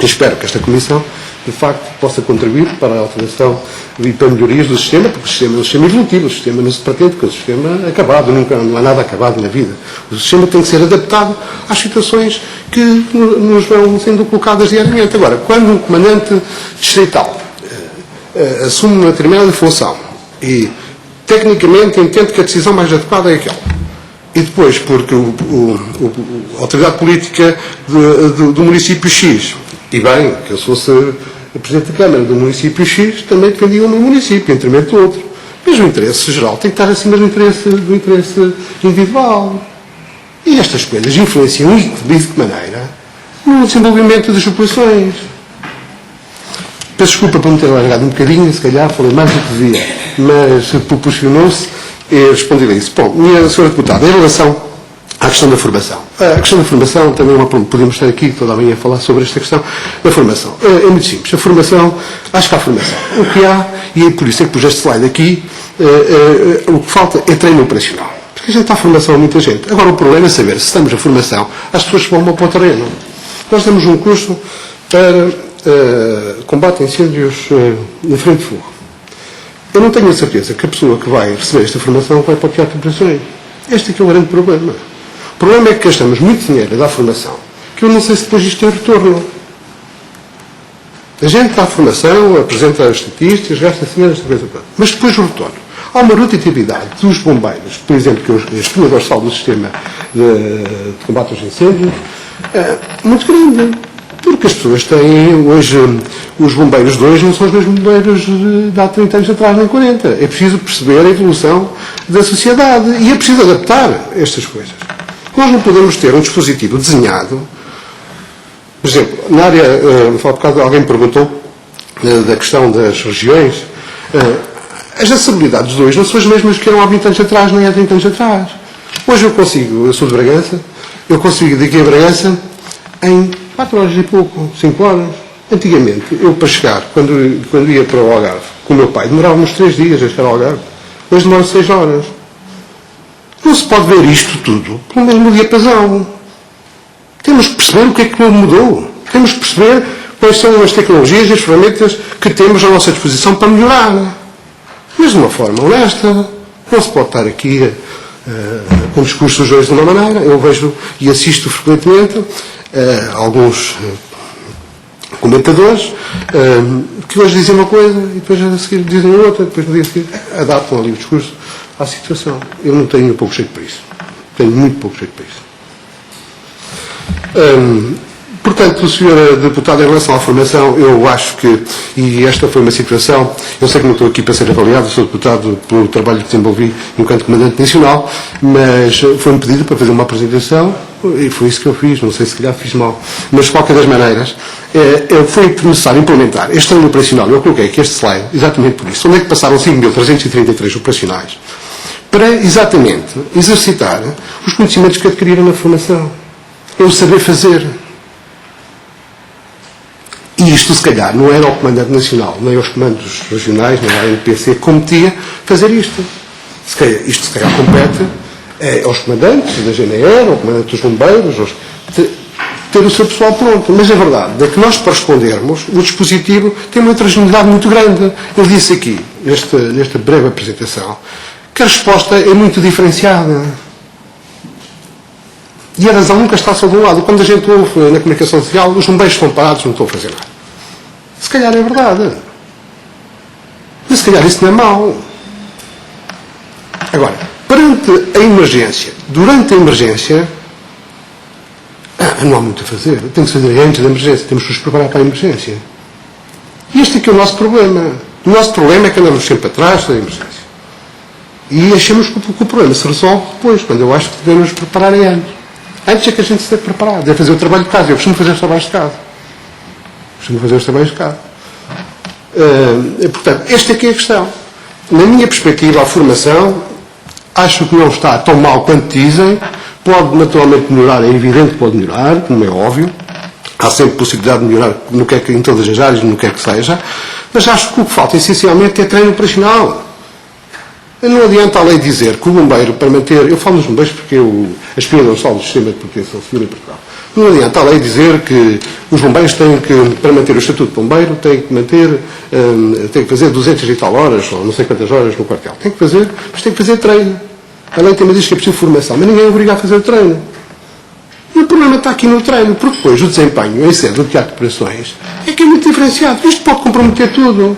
S2: E espero que esta Comissão de facto possa contribuir para a alteração e para melhorias do sistema, porque o sistema é um sistema evolutivo, o sistema não se pretende que o sistema é acabado, não há nada acabado na vida. O sistema tem que ser adaptado às situações que nos vão sendo colocadas diariamente. Agora, quando um comandante distrital assume uma determinada função e tecnicamente entende que a decisão mais adequada é aquela. E depois, porque a autoridade política do município X, e bem, que eu fosse Presidente da Câmara do município X, também defendia o meu município, em detrimento do outro. Mas o interesse geral tem que estar acima do interesse individual. E estas coisas influenciam de que maneira no desenvolvimento das populações. Peço desculpa por me ter largado um bocadinho, se calhar falei mais do que devia, mas proporcionou-se responder a isso. Bom, minha senhora deputada, em relação à questão da formação. A questão da formação também é uma pergunta. Podemos estar aqui toda a manhã a falar sobre esta questão da formação. É muito simples. A formação, acho que há formação. O que há, e é por isso é que pus este slide aqui, o que falta é treino operacional. Porque a gente dá formação a muita gente. Agora o problema é saber se estamos a formação às pessoas que vão para o terreno. Nós temos um curso para combate a incêndios na frente de fogo. Eu não tenho a certeza que a pessoa que vai receber esta formação vai para o teatro de operações. Este é que é o grande problema. O problema é que gastamos muito dinheiro a dar formação, que eu não sei se depois isto tem retorno. A gente dá formação, apresenta as estatísticas, gasta dinheiro, esta coisa toda. Mas depois o retorno. Há uma rotatividade dos bombeiros, por exemplo, que é a espinha dorsal do sistema de combate aos incêndios, muito grande. Porque as pessoas têm, hoje, os bombeiros de hoje não são os mesmos bombeiros de há 30 anos atrás, nem 40. É preciso perceber a evolução da sociedade e é preciso adaptar estas coisas. Nós não podemos ter um dispositivo desenhado, por exemplo, na área, há bocado alguém me perguntou da questão das regiões, as acessibilidades de hoje não são as mesmas que eram há 20 anos atrás, nem há 30 anos atrás. Hoje eu sou de Bragança, eu consigo daqui a Bragança em 4 horas e pouco, 5 horas. Antigamente, eu para chegar, quando ia para o Algarve, com o meu pai, demorava uns 3 dias a chegar ao Algarve. Hoje demora 6 horas. Não se pode ver isto tudo pelo mesmo diapasão. Temos que perceber o que é que mudou. Temos que perceber quais são as tecnologias e as ferramentas que temos à nossa disposição para melhorar. Mas de uma forma honesta. Não se pode estar aqui com discursos hoje de uma maneira. Eu vejo e assisto frequentemente alguns comentadores que hoje dizem uma coisa e depois a seguir dizem outra, depois no dia seguinte adaptam ali o discurso à situação. Eu não tenho pouco jeito para isso. Tenho muito pouco jeito para isso. Portanto, Sr. Deputado, em relação à formação, eu acho que, e esta foi uma situação, eu sei que não estou aqui para ser avaliado, sou deputado pelo trabalho que desenvolvi enquanto Comandante Nacional, mas foi-me pedido para fazer uma apresentação, e foi isso que eu fiz, não sei se calhar fiz mal, mas de qualquer das maneiras, foi necessário implementar este ano operacional, eu coloquei aqui este slide, exatamente por isso, onde é que passaram 5.333 operacionais, para exatamente exercitar os conhecimentos que adquiriram na formação, é o saber fazer. E isto, se calhar, não era ao Comandante Nacional, nem aos comandos regionais, nem à NPC, que competia fazer isto. Isto, se calhar, compete aos comandantes da GNR, ao comandante dos bombeiros, ter o seu pessoal pronto. Mas a verdade é que nós, para respondermos, o dispositivo tem uma heterogeneidade muito grande. Eu disse aqui, nesta breve apresentação, que a resposta é muito diferenciada. E a razão nunca está só de um lado. Quando a gente ouve na comunicação social, os bombeiros estão parados, não estão a fazer nada. Se calhar é verdade. Mas se calhar isso não é mau. Agora, perante a emergência, durante a emergência, não há muito a fazer. Tem que se fazer antes da emergência. Temos que nos preparar para a emergência. E este é que é o nosso problema. O nosso problema é que andamos sempre atrás da emergência. E achamos que o problema se resolve depois, quando eu acho que devemos nos preparar antes. Antes é que a gente se deve preparar, deve fazer o trabalho de casa. Eu costumo fazer os trabalhos de casa. Portanto, esta aqui é a questão. Na minha perspectiva, a formação, acho que não está tão mal quanto dizem. Pode naturalmente melhorar, é evidente que pode melhorar, como é óbvio. Há sempre possibilidade de melhorar no que é que, em todas as áreas, no que é que seja. Mas acho que o que falta, essencialmente, é treino operacional. Não adianta a lei dizer que o bombeiro, para manter... Eu falo dos bombeiros porque a espinha dorsal do sistema de proteção civil em Portugal. Não adianta a lei dizer que os bombeiros têm que, para manter o estatuto de bombeiro, têm que fazer 200 e tal horas, ou não sei quantas horas no quartel. Tem que fazer, mas tem que fazer treino. A lei também diz que é preciso formação, mas ninguém obriga a fazer o treino. E o problema está aqui no treino, porque depois o desempenho em sede do teatro de operações é que é muito diferenciado. Isto pode comprometer tudo.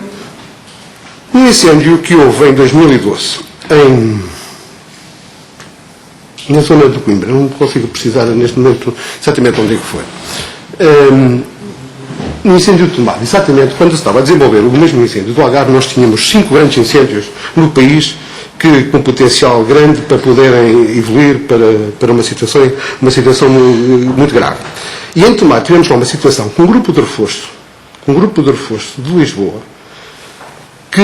S2: No incêndio que houve em 2012, na zona do Coimbra, não consigo precisar neste momento exatamente onde é que foi. No incêndio de Tomar, exatamente quando se estava a desenvolver o mesmo incêndio do Algarve, nós tínhamos 5 grandes incêndios no país que, com potencial grande para poderem evoluir para uma situação muito grave. E em Tomar tivemos lá uma situação com um grupo de reforço de Lisboa, que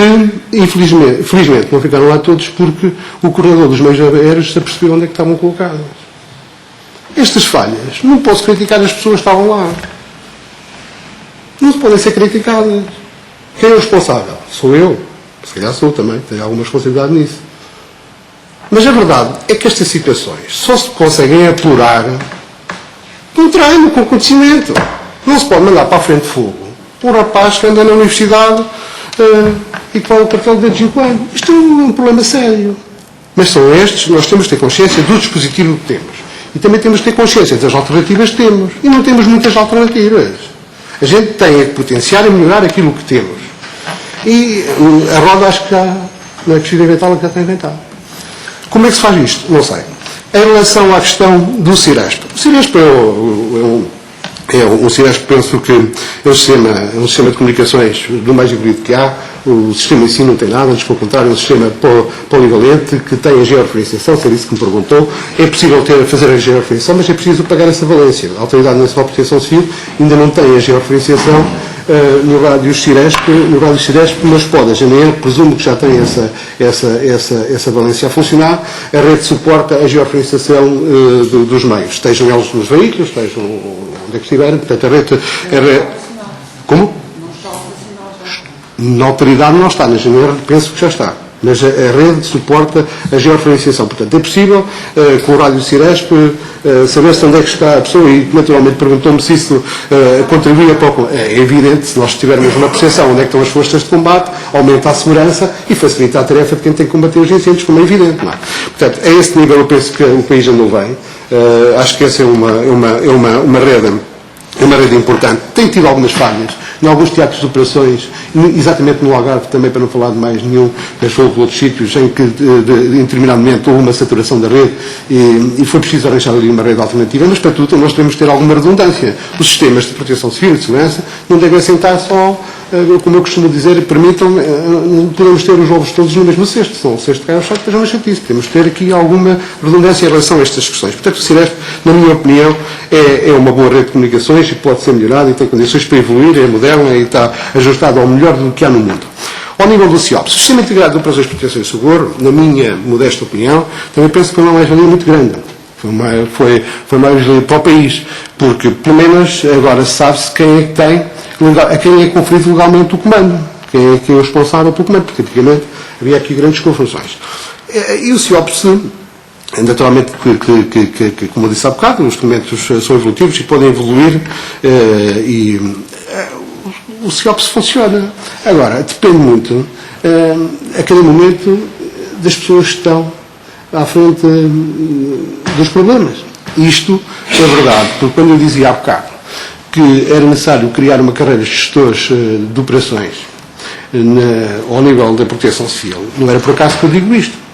S2: infelizmente não ficaram lá todos porque o coordenador dos meios aéreos se apercebeu onde é que estavam colocados. Estas falhas, não posso criticar as pessoas que estavam lá. Não se podem ser criticadas. Quem é o responsável? Sou eu. Se calhar sou também, tenho alguma responsabilidade nisso. Mas a verdade é que estas situações só se conseguem apurar com treino, com conhecimento. Não se pode mandar para a frente de fogo um rapaz que anda na universidade e que vai ao cartão de 5 anos. Isto é um problema sério. Mas são estes, nós temos de ter consciência do dispositivo que temos. E também temos de ter consciência das alternativas que temos. E não temos muitas alternativas. A gente tem que potenciar e melhorar aquilo que temos. E a roda acho que já não é preciso inventá-la, que já está inventada. Como é que se faz isto? Não sei. Em relação à questão do Ciresp. O Ciresp é um Ciresp, penso que é um sistema de comunicações do mais evoluído que há. O sistema em si não tem nada, antes pelo contrário, é um sistema polivalente que tem a georreferenciação, se é isso que me perguntou. É possível fazer a georreferenciação, mas é preciso pagar essa valência. A Autoridade Nacional de Proteção Civil ainda não tem a georreferenciação no rádio Ciresp, mas pode. A GNR presumo que já tem essa valência a funcionar. A rede suporta a georreferenciação dos meios, estejam eles nos veículos, estejam onde é que estiverem. Portanto, a rede como? Na autoridade não está, na GNR penso que já está. Mas a rede suporta a georreferenciação. Portanto, é possível, com o rádio Ciresp, saber-se onde é que está a pessoa e, naturalmente, perguntou-me se isso contribuía para o... É evidente, se nós tivermos uma percepção onde é que estão as forças de combate, aumenta a segurança e facilita a tarefa de quem tem que combater os incêndios, como é evidente. Não é? Portanto, a esse nível eu penso que o país ainda não vem. Acho que essa é uma rede importante. Tem tido algumas falhas em alguns teatros de operações, exatamente no Algarve, também para não falar de mais nenhum, mas houve outros sítios em que, em determinado momento, houve uma saturação da rede e foi preciso arranjar ali uma rede alternativa, mas para tudo nós temos que ter alguma redundância. Os sistemas de proteção civil e de segurança não devem assentar só, como eu costumo dizer, permitam, não podemos ter os ovos todos no mesmo cesto, senão o cesto cai ao chão, depois é uma chatice. Temos que ter aqui alguma redundância em relação a estas questões. Portanto, o Ciresp, na minha opinião, é uma boa rede de comunicações e pode ser melhorada e tem condições para evoluir, é moderna e está ajustado ao melhor do que há no mundo. Ao nível do CIOPS, o Sistema Integrado de Operações de Proteção e Socorro, na minha modesta opinião, também penso que foi uma mais-valia muito grande. Foi uma mais-valia para o país, porque, pelo menos, agora sabe-se quem é que tem, a quem é conferido legalmente o comando, quem é que é o responsável pelo comando, porque antigamente havia aqui grandes confusões. E o CIOPS, naturalmente, como eu disse há bocado, os instrumentos são evolutivos e podem evoluir o CIOPS funciona. Agora, depende muito, a cada momento, das pessoas que estão à frente dos problemas. Isto é verdade, porque quando eu dizia há bocado que era necessário criar uma carreira de gestores de operações ao nível da proteção civil, não era por acaso que eu digo isto.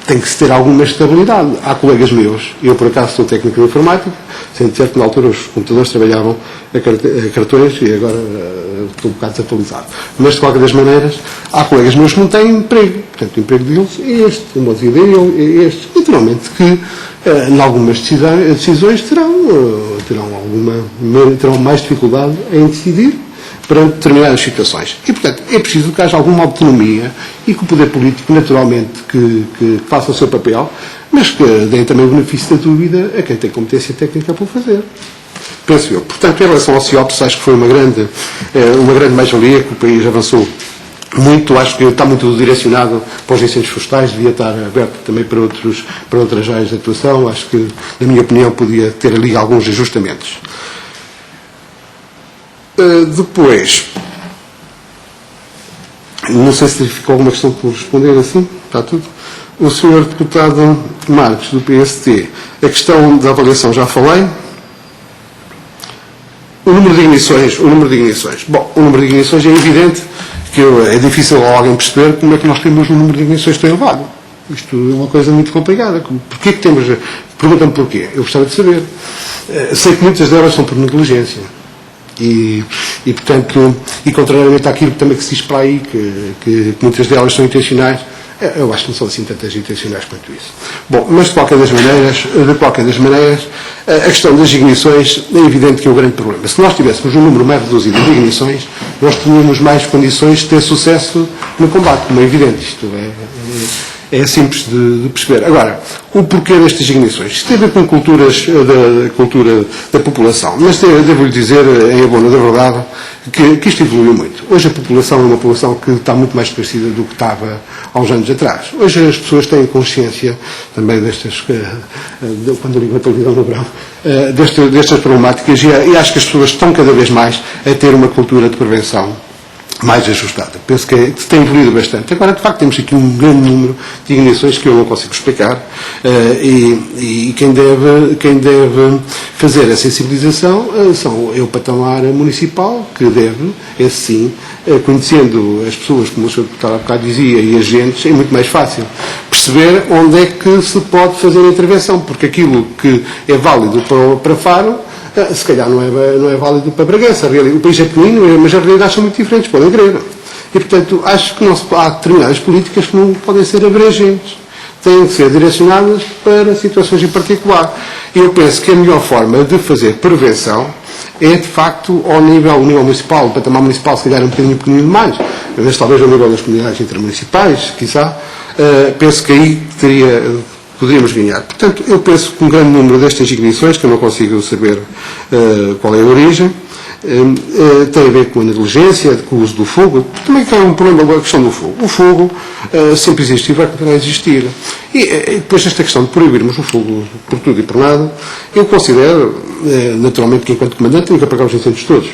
S2: Tem que se ter alguma estabilidade. Há colegas meus, eu por acaso sou técnico de informática, sendo certo que na altura os computadores trabalhavam a cartões e agora estou um bocado desatualizado. Mas de qualquer das maneiras, há colegas meus que não têm emprego. Portanto, o emprego deles é este, o modo de vida é este. Naturalmente que em algumas decisões terão mais dificuldade em decidir perante determinadas situações. E, portanto, é preciso que haja alguma autonomia e que o poder político, naturalmente, que faça o seu papel, mas que dê também o benefício da dúvida a quem tem competência técnica para o fazer. Penso eu. Portanto, em relação ao CIOPS, acho que foi uma grande mais-valia, que o país avançou muito. Acho que está muito direcionado para os incêndios florestais, devia estar aberto também para outras áreas de atuação. Acho que, na minha opinião, podia ter ali alguns ajustamentos. Depois, não sei se ficou alguma questão por responder assim, está tudo. O Sr. Deputado Marques, do PST, a questão da avaliação já falei. O número de ignições. Bom, o número de ignições é evidente que é difícil alguém perceber como é que nós temos um número de ignições tão elevado. Isto é uma coisa muito complicada. Porquê que temos... Perguntam-me porquê. Eu gostava de saber. Sei que muitas delas são por negligência. E portanto, e contrariamente àquilo também que se diz para aí, que muitas delas são intencionais, eu acho que não são assim tantas intencionais quanto isso. Bom, mas de qualquer das maneiras, a questão das ignições é evidente que é o grande problema. Se nós tivéssemos um número mais reduzido de ignições, nós tínhamos mais condições de ter sucesso no combate, como é evidente. Isto é simples de perceber. Agora, o porquê destas ignições? Isto tem a ver com cultura da população, mas devo-lhe dizer, em abono da verdade, que isto evoluiu muito. Hoje a população é uma população que está muito mais esclarecida do que estava há uns anos atrás. Hoje as pessoas têm consciência também destas, quando ligam a televisão no verão, destas problemáticas, e acho que as pessoas estão cada vez mais a ter uma cultura de prevenção mais ajustada. Penso que tem evoluído bastante. Agora, de facto, temos aqui um grande número de ignições que eu não consigo explicar, e quem deve fazer a sensibilização é o patamar municipal, que deve, esse sim, conhecendo as pessoas, como o Sr. Deputado há bocado dizia, e agentes, é muito mais fácil perceber onde é que se pode fazer a intervenção, porque aquilo que é válido para Faro, se calhar não é válido para Bragança. O país é pequenino, mas as realidades são muito diferentes, podem crer. E, portanto, acho que há determinadas políticas que não podem ser abrangentes. Têm de ser direcionadas para situações em particular. E eu penso que a melhor forma de fazer prevenção é, de facto, ao nível municipal, o patamar municipal, se calhar é um bocadinho pequenino demais, mas talvez ao nível das comunidades intermunicipais, quiçá, penso que aí poderíamos ganhar. Portanto, eu penso que um grande número destas ignições, que eu não consigo saber qual é a origem, tem a ver com a negligência, com o uso do fogo. Também tem um problema, a questão do fogo. O fogo sempre existiu e vai continuar a existir. E depois esta questão de proibirmos o fogo por tudo e por nada, eu considero, naturalmente, que enquanto comandante tenho que apagar os incêndios todos.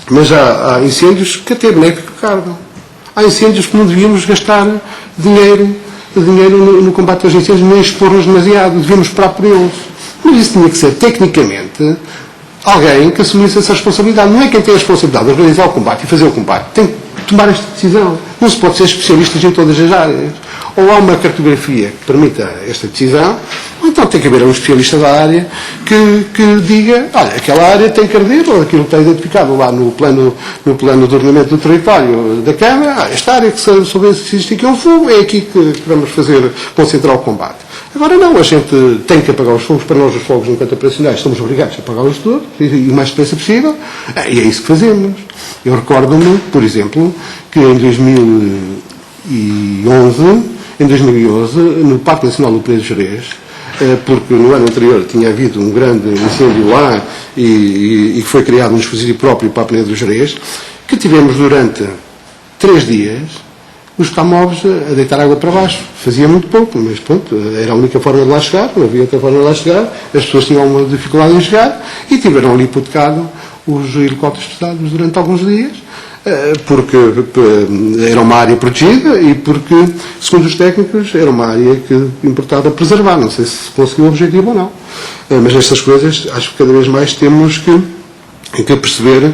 S2: Mas há incêndios que até é benéfico que ardam. Há incêndios que não devíamos gastar dinheiro no combate aos incêndios, nem expor-nos demasiado, devíamos esperar por eles. Mas isso tinha que ser, tecnicamente, alguém que assumisse essa responsabilidade. Não é quem tem a responsabilidade de organizar o combate e fazer o combate. Tem que tomar esta decisão. Não se pode ser especialistas em todas as áreas. Ou há uma cartografia que permita esta decisão, ou então tem que haver um especialista da área que diga, olha, aquela área tem que arder, ou aquilo que está identificado lá no plano de ordenamento do território da Câmara, esta área que souber se existe aqui um fogo, é aqui que vamos concentrar o combate. Agora não, a gente tem que apagar os fogos. Para nós os fogos enquanto operacionais somos obrigados a apagá-los todos, e o mais depressa possível, e é isso que fazemos. Eu recordo-me, por exemplo, que em 2011, no Parque Nacional do Penedo Gerês, porque no ano anterior tinha havido um grande incêndio lá e foi criado um dispositivo próprio para a Penedo do Gerês, que tivemos durante 3 dias os camóveis a deitar água para baixo. Fazia muito pouco, mas pronto, era a única forma de lá chegar, não havia outra forma de lá chegar, as pessoas tinham uma dificuldade em chegar e tiveram ali hipotecado os helicópteros pesados durante alguns dias, porque era uma área protegida e porque, segundo os técnicos, era uma área que importava preservar. Não sei se conseguiu o objetivo ou não. Mas estas coisas, acho que cada vez mais temos que perceber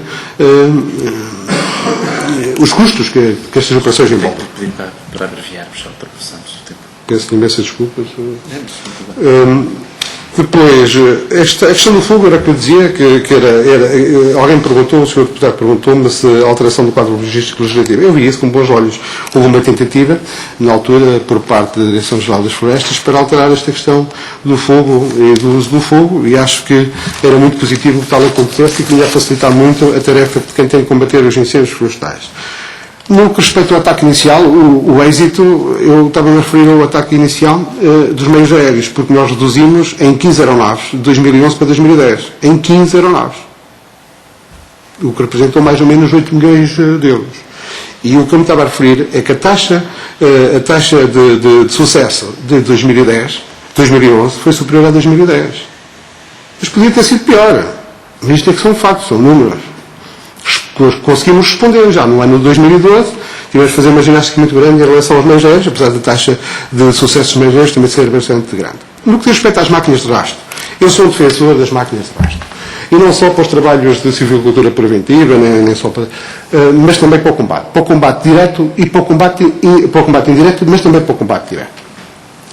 S2: os custos que estas operações envolvem.
S5: Para abreviarmos, já ultrapassamos o tempo.
S2: Peço imensas desculpas. Depois, a questão do fogo era que eu dizia que era alguém perguntou, o Sr. Deputado perguntou-me se a alteração do quadro logístico legislativo. Eu vi isso com bons olhos. Houve uma tentativa, na altura, por parte da Direção-Geral das Florestas, para alterar esta questão do fogo e do uso do fogo, e acho que era muito positivo que tal acontecesse e que ia facilitar muito a tarefa de quem tem que combater os incêndios florestais. No que respeita ao ataque inicial, o êxito, eu estava a me referir ao ataque inicial dos meios aéreos, porque nós reduzimos em 15 aeronaves, de 2011 para 2010, em 15 aeronaves, o que representou mais ou menos 8 milhões de euros. E o que eu me estava a referir é que a taxa de sucesso de 2011 foi superior a 2010. Mas podia ter sido pior. Mas isto é que são factos, são números. Conseguimos responder já no ano de 2012, tivemos de fazer uma ginástica muito grande em relação aos meios aéreos, apesar da taxa de sucesso dos meios aéreos também ser bastante grande. No que diz respeito às máquinas de rastro, eu sou um defensor das máquinas de rastro. E não só para os trabalhos de silvicultura preventiva, nem só para, mas também para o combate direto e para o combate indireto, mas também para o combate direto.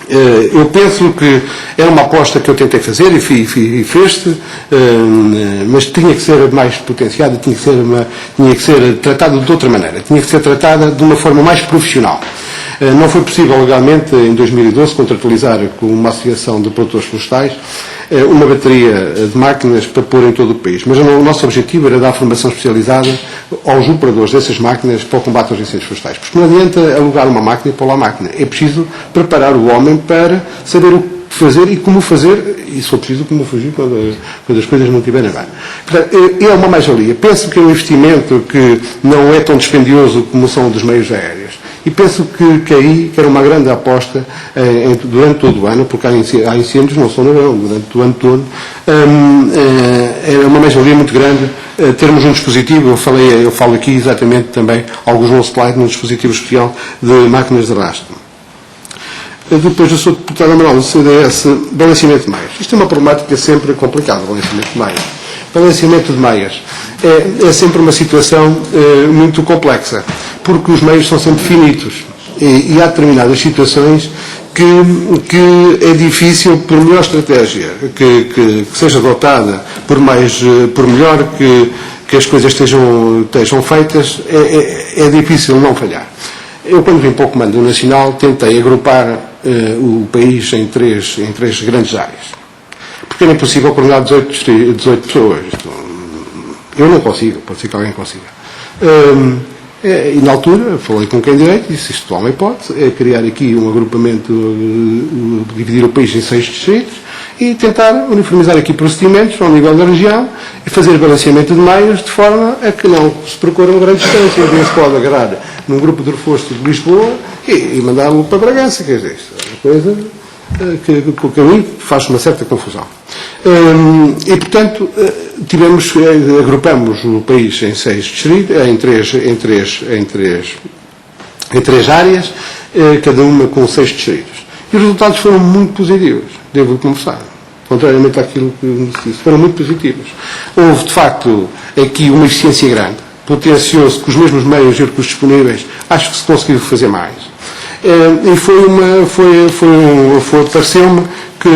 S2: Eu penso que era uma aposta que eu tentei fazer e fez-se, mas tinha que ser mais potenciada, tinha que ser tratada de outra maneira, tinha que ser tratada de uma forma mais profissional. Não foi possível legalmente, em 2012, contratualizar com uma associação de produtores florestais uma bateria de máquinas para pôr em todo o país. Mas o nosso objetivo era dar formação especializada aos operadores dessas máquinas para o combate aos incêndios florestais. Porque não adianta alugar uma máquina e pôr lá a máquina. É preciso preparar o homem para saber o que fazer e como fazer, e se for preciso, como fugir quando as coisas não estiverem bem. Portanto, é uma mais-valia. Penso que é um investimento que não é tão dispendioso como são dos meios aéreos. E penso que aí que era uma grande aposta durante todo o ano, porque há incêndios não só no verão, durante o ano todo. É uma mais-valia muito grande termos um dispositivo, eu falo aqui exatamente também, alguns no slide, num dispositivo especial de máquinas de rastro. Depois eu sou deputado anual do CDS, balanceamento de meias. Isto é uma problemática sempre complicada, balanceamento de meias. Balanceamento de meias é sempre uma situação muito complexa, porque os meios são sempre finitos e há determinadas situações que é difícil, por melhor estratégia que seja adotada, por melhor que as coisas estejam feitas, é difícil não falhar. Eu, quando vim para o Comando Nacional, tentei agrupar o país em três grandes áreas. Porque era impossível coordenar 18 pessoas. Eu não consigo, pode ser que alguém consiga. E na altura, falei com quem direito, disse isto há uma hipótese, é criar aqui um agrupamento, dividir o país em 6 distritos e tentar uniformizar aqui procedimentos ao nível da região e fazer balanceamento de meios de forma a que não se percorram grandes distâncias. Ninguém se pode agarrar num grupo de reforço de Lisboa e mandá-lo para Bragança, quer dizer, isto é uma coisa que a mim faz uma certa confusão. E, portanto, agrupamos o país em 6 distritos, em três áreas, cada uma com 6 distritos. E os resultados foram muito positivos, devo confessar. Contrariamente àquilo que me disse, foram muito positivos. Houve, de facto, aqui uma eficiência grande. Potenciou-se com os mesmos meios e recursos disponíveis, acho que se conseguiu fazer mais. E pareceu-me que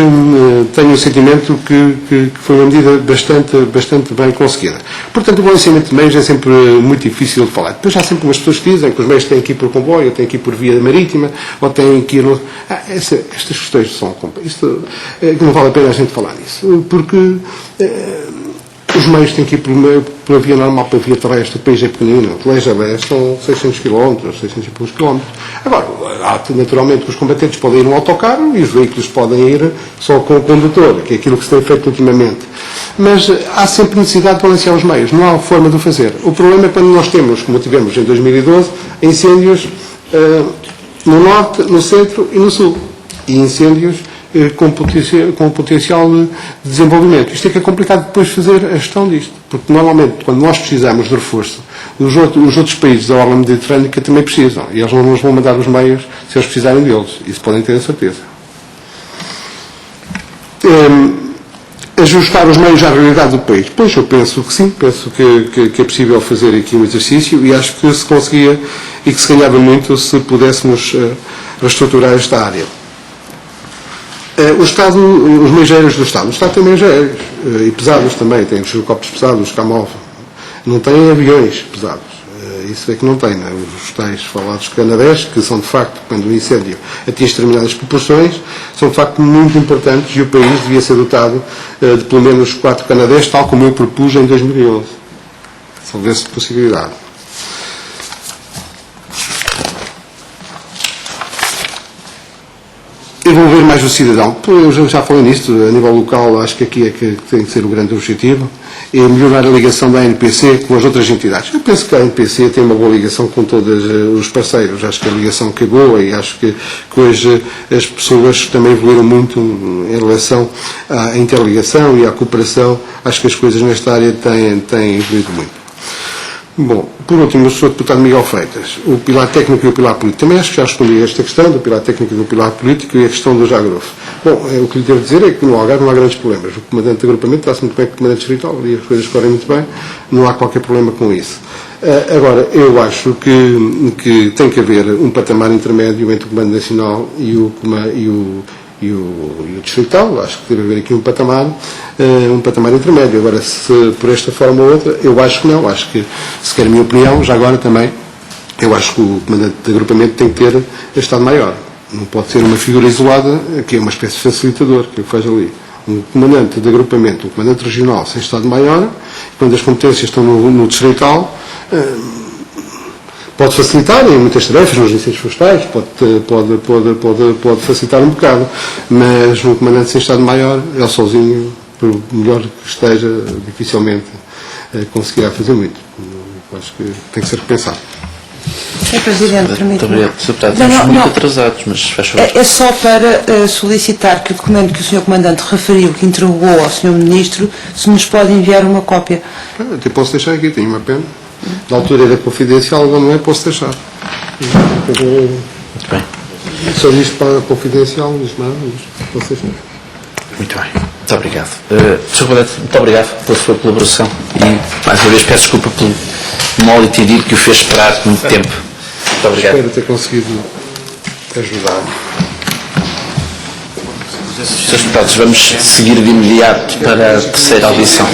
S2: tenho o sentimento que foi uma medida bastante bem conseguida. Portanto, o balanceamento de meios é sempre muito difícil de falar. Depois há sempre umas pessoas que dizem que os meios têm que ir por comboio, ou têm que ir por via marítima, ou têm que ir... estas questões são... Isto não vale a pena a gente falar nisso, porque... os meios têm que ir pela via normal, pela via terrestre. O país é pequenino. De leste a leste são 600 km, 600 e poucos km. Agora, naturalmente, os combatentes podem ir num autocarro e os veículos podem ir só com o condutor, que é aquilo que se tem feito ultimamente. Mas há sempre necessidade de balancear os meios. Não há forma de o fazer. O problema é quando nós temos, como tivemos em 2012, incêndios no norte, no centro e no sul. E incêndios com potencial de desenvolvimento. Isto é que é complicado depois fazer a gestão disto, porque normalmente quando nós precisamos de reforço, os outros países da orla mediterrânica também precisam, e eles não nos vão mandar os meios se eles precisarem deles. Isso podem ter a certeza. Ajustar os meios à realidade do país. Pois, eu penso que sim, penso que é possível fazer aqui um exercício e acho que se conseguia e que se ganhava muito se pudéssemos reestruturar esta área. Os meios aéreos do Estado. O Estado tem meios aéreos e pesados também. Tem os helicópteros pesados, os Camov. Não tem aviões pesados. Isso é que não tem. Né? Os tais falados Canadés, que são de facto, quando o incêndio atinge determinadas proporções, são de facto muito importantes e o país devia ser dotado de pelo menos 4 Canadés, tal como eu propus em 2011. Se houvesse possibilidade. Envolver mais o cidadão. Eu já falei nisto, a nível local, acho que aqui é que tem que ser o grande objetivo, é melhorar a ligação da ANPC com as outras entidades. Eu penso que a ANPC tem uma boa ligação com todos os parceiros, acho que a ligação que é boa e acho que hoje as pessoas também evoluíram muito em relação à interligação e à cooperação, acho que as coisas nesta área têm evoluído muito. Bom, por último, o Sr. Deputado Miguel Freitas, o pilar técnico e o pilar político. Também acho que já respondi a esta questão do pilar técnico e do pilar político e a questão dos agrofos. Bom, o que lhe devo dizer é que no Algarve não há grandes problemas. O comandante de agrupamento está-se muito bem com o comandante distrital e as coisas correm muito bem, não há qualquer problema com isso. Agora, eu acho que tem que haver um patamar intermédio entre o Comando Nacional e o distrital. Acho que deve haver aqui um patamar intermédio. Agora, se por esta forma ou outra, eu acho que não. Acho que, se quer a minha opinião, já agora também, eu acho que o comandante de agrupamento tem que ter Estado-Maior. Não pode ser uma figura isolada, que é uma espécie de facilitador, que é o que faz ali. Um comandante de agrupamento, um comandante regional sem Estado-Maior, quando as competências estão no distrital, pode facilitar em muitas tarefas, nos incêndios florestais, pode facilitar um bocado, mas um comandante sem Estado-Maior, ele sozinho, por melhor que esteja, dificilmente conseguirá fazer muito. Acho que tem que ser repensado.
S4: Sr. Presidente, permite-me.
S1: Estamos muito atrasados, mas faz favor.
S4: É só para solicitar que o documento que o Sr. Comandante referiu, que entregou ao Sr. Ministro, se nos pode enviar uma cópia.
S2: Até posso deixar aqui, tenho uma pena. Da altura era confidencial, agora não é, posso deixar.
S1: Muito bem.
S2: Só isto para confidencial, não diz nada, mas posso deixar.
S1: Muito bem. Muito obrigado. Sr. Comandante, muito obrigado pela sua colaboração e, mais uma vez, peço desculpa pelo mal entendido que o fez esperar muito tempo. Muito obrigado.
S2: Espero ter conseguido ajudar.
S1: Srs. Deputados, vamos seguir de imediato para a terceira audição.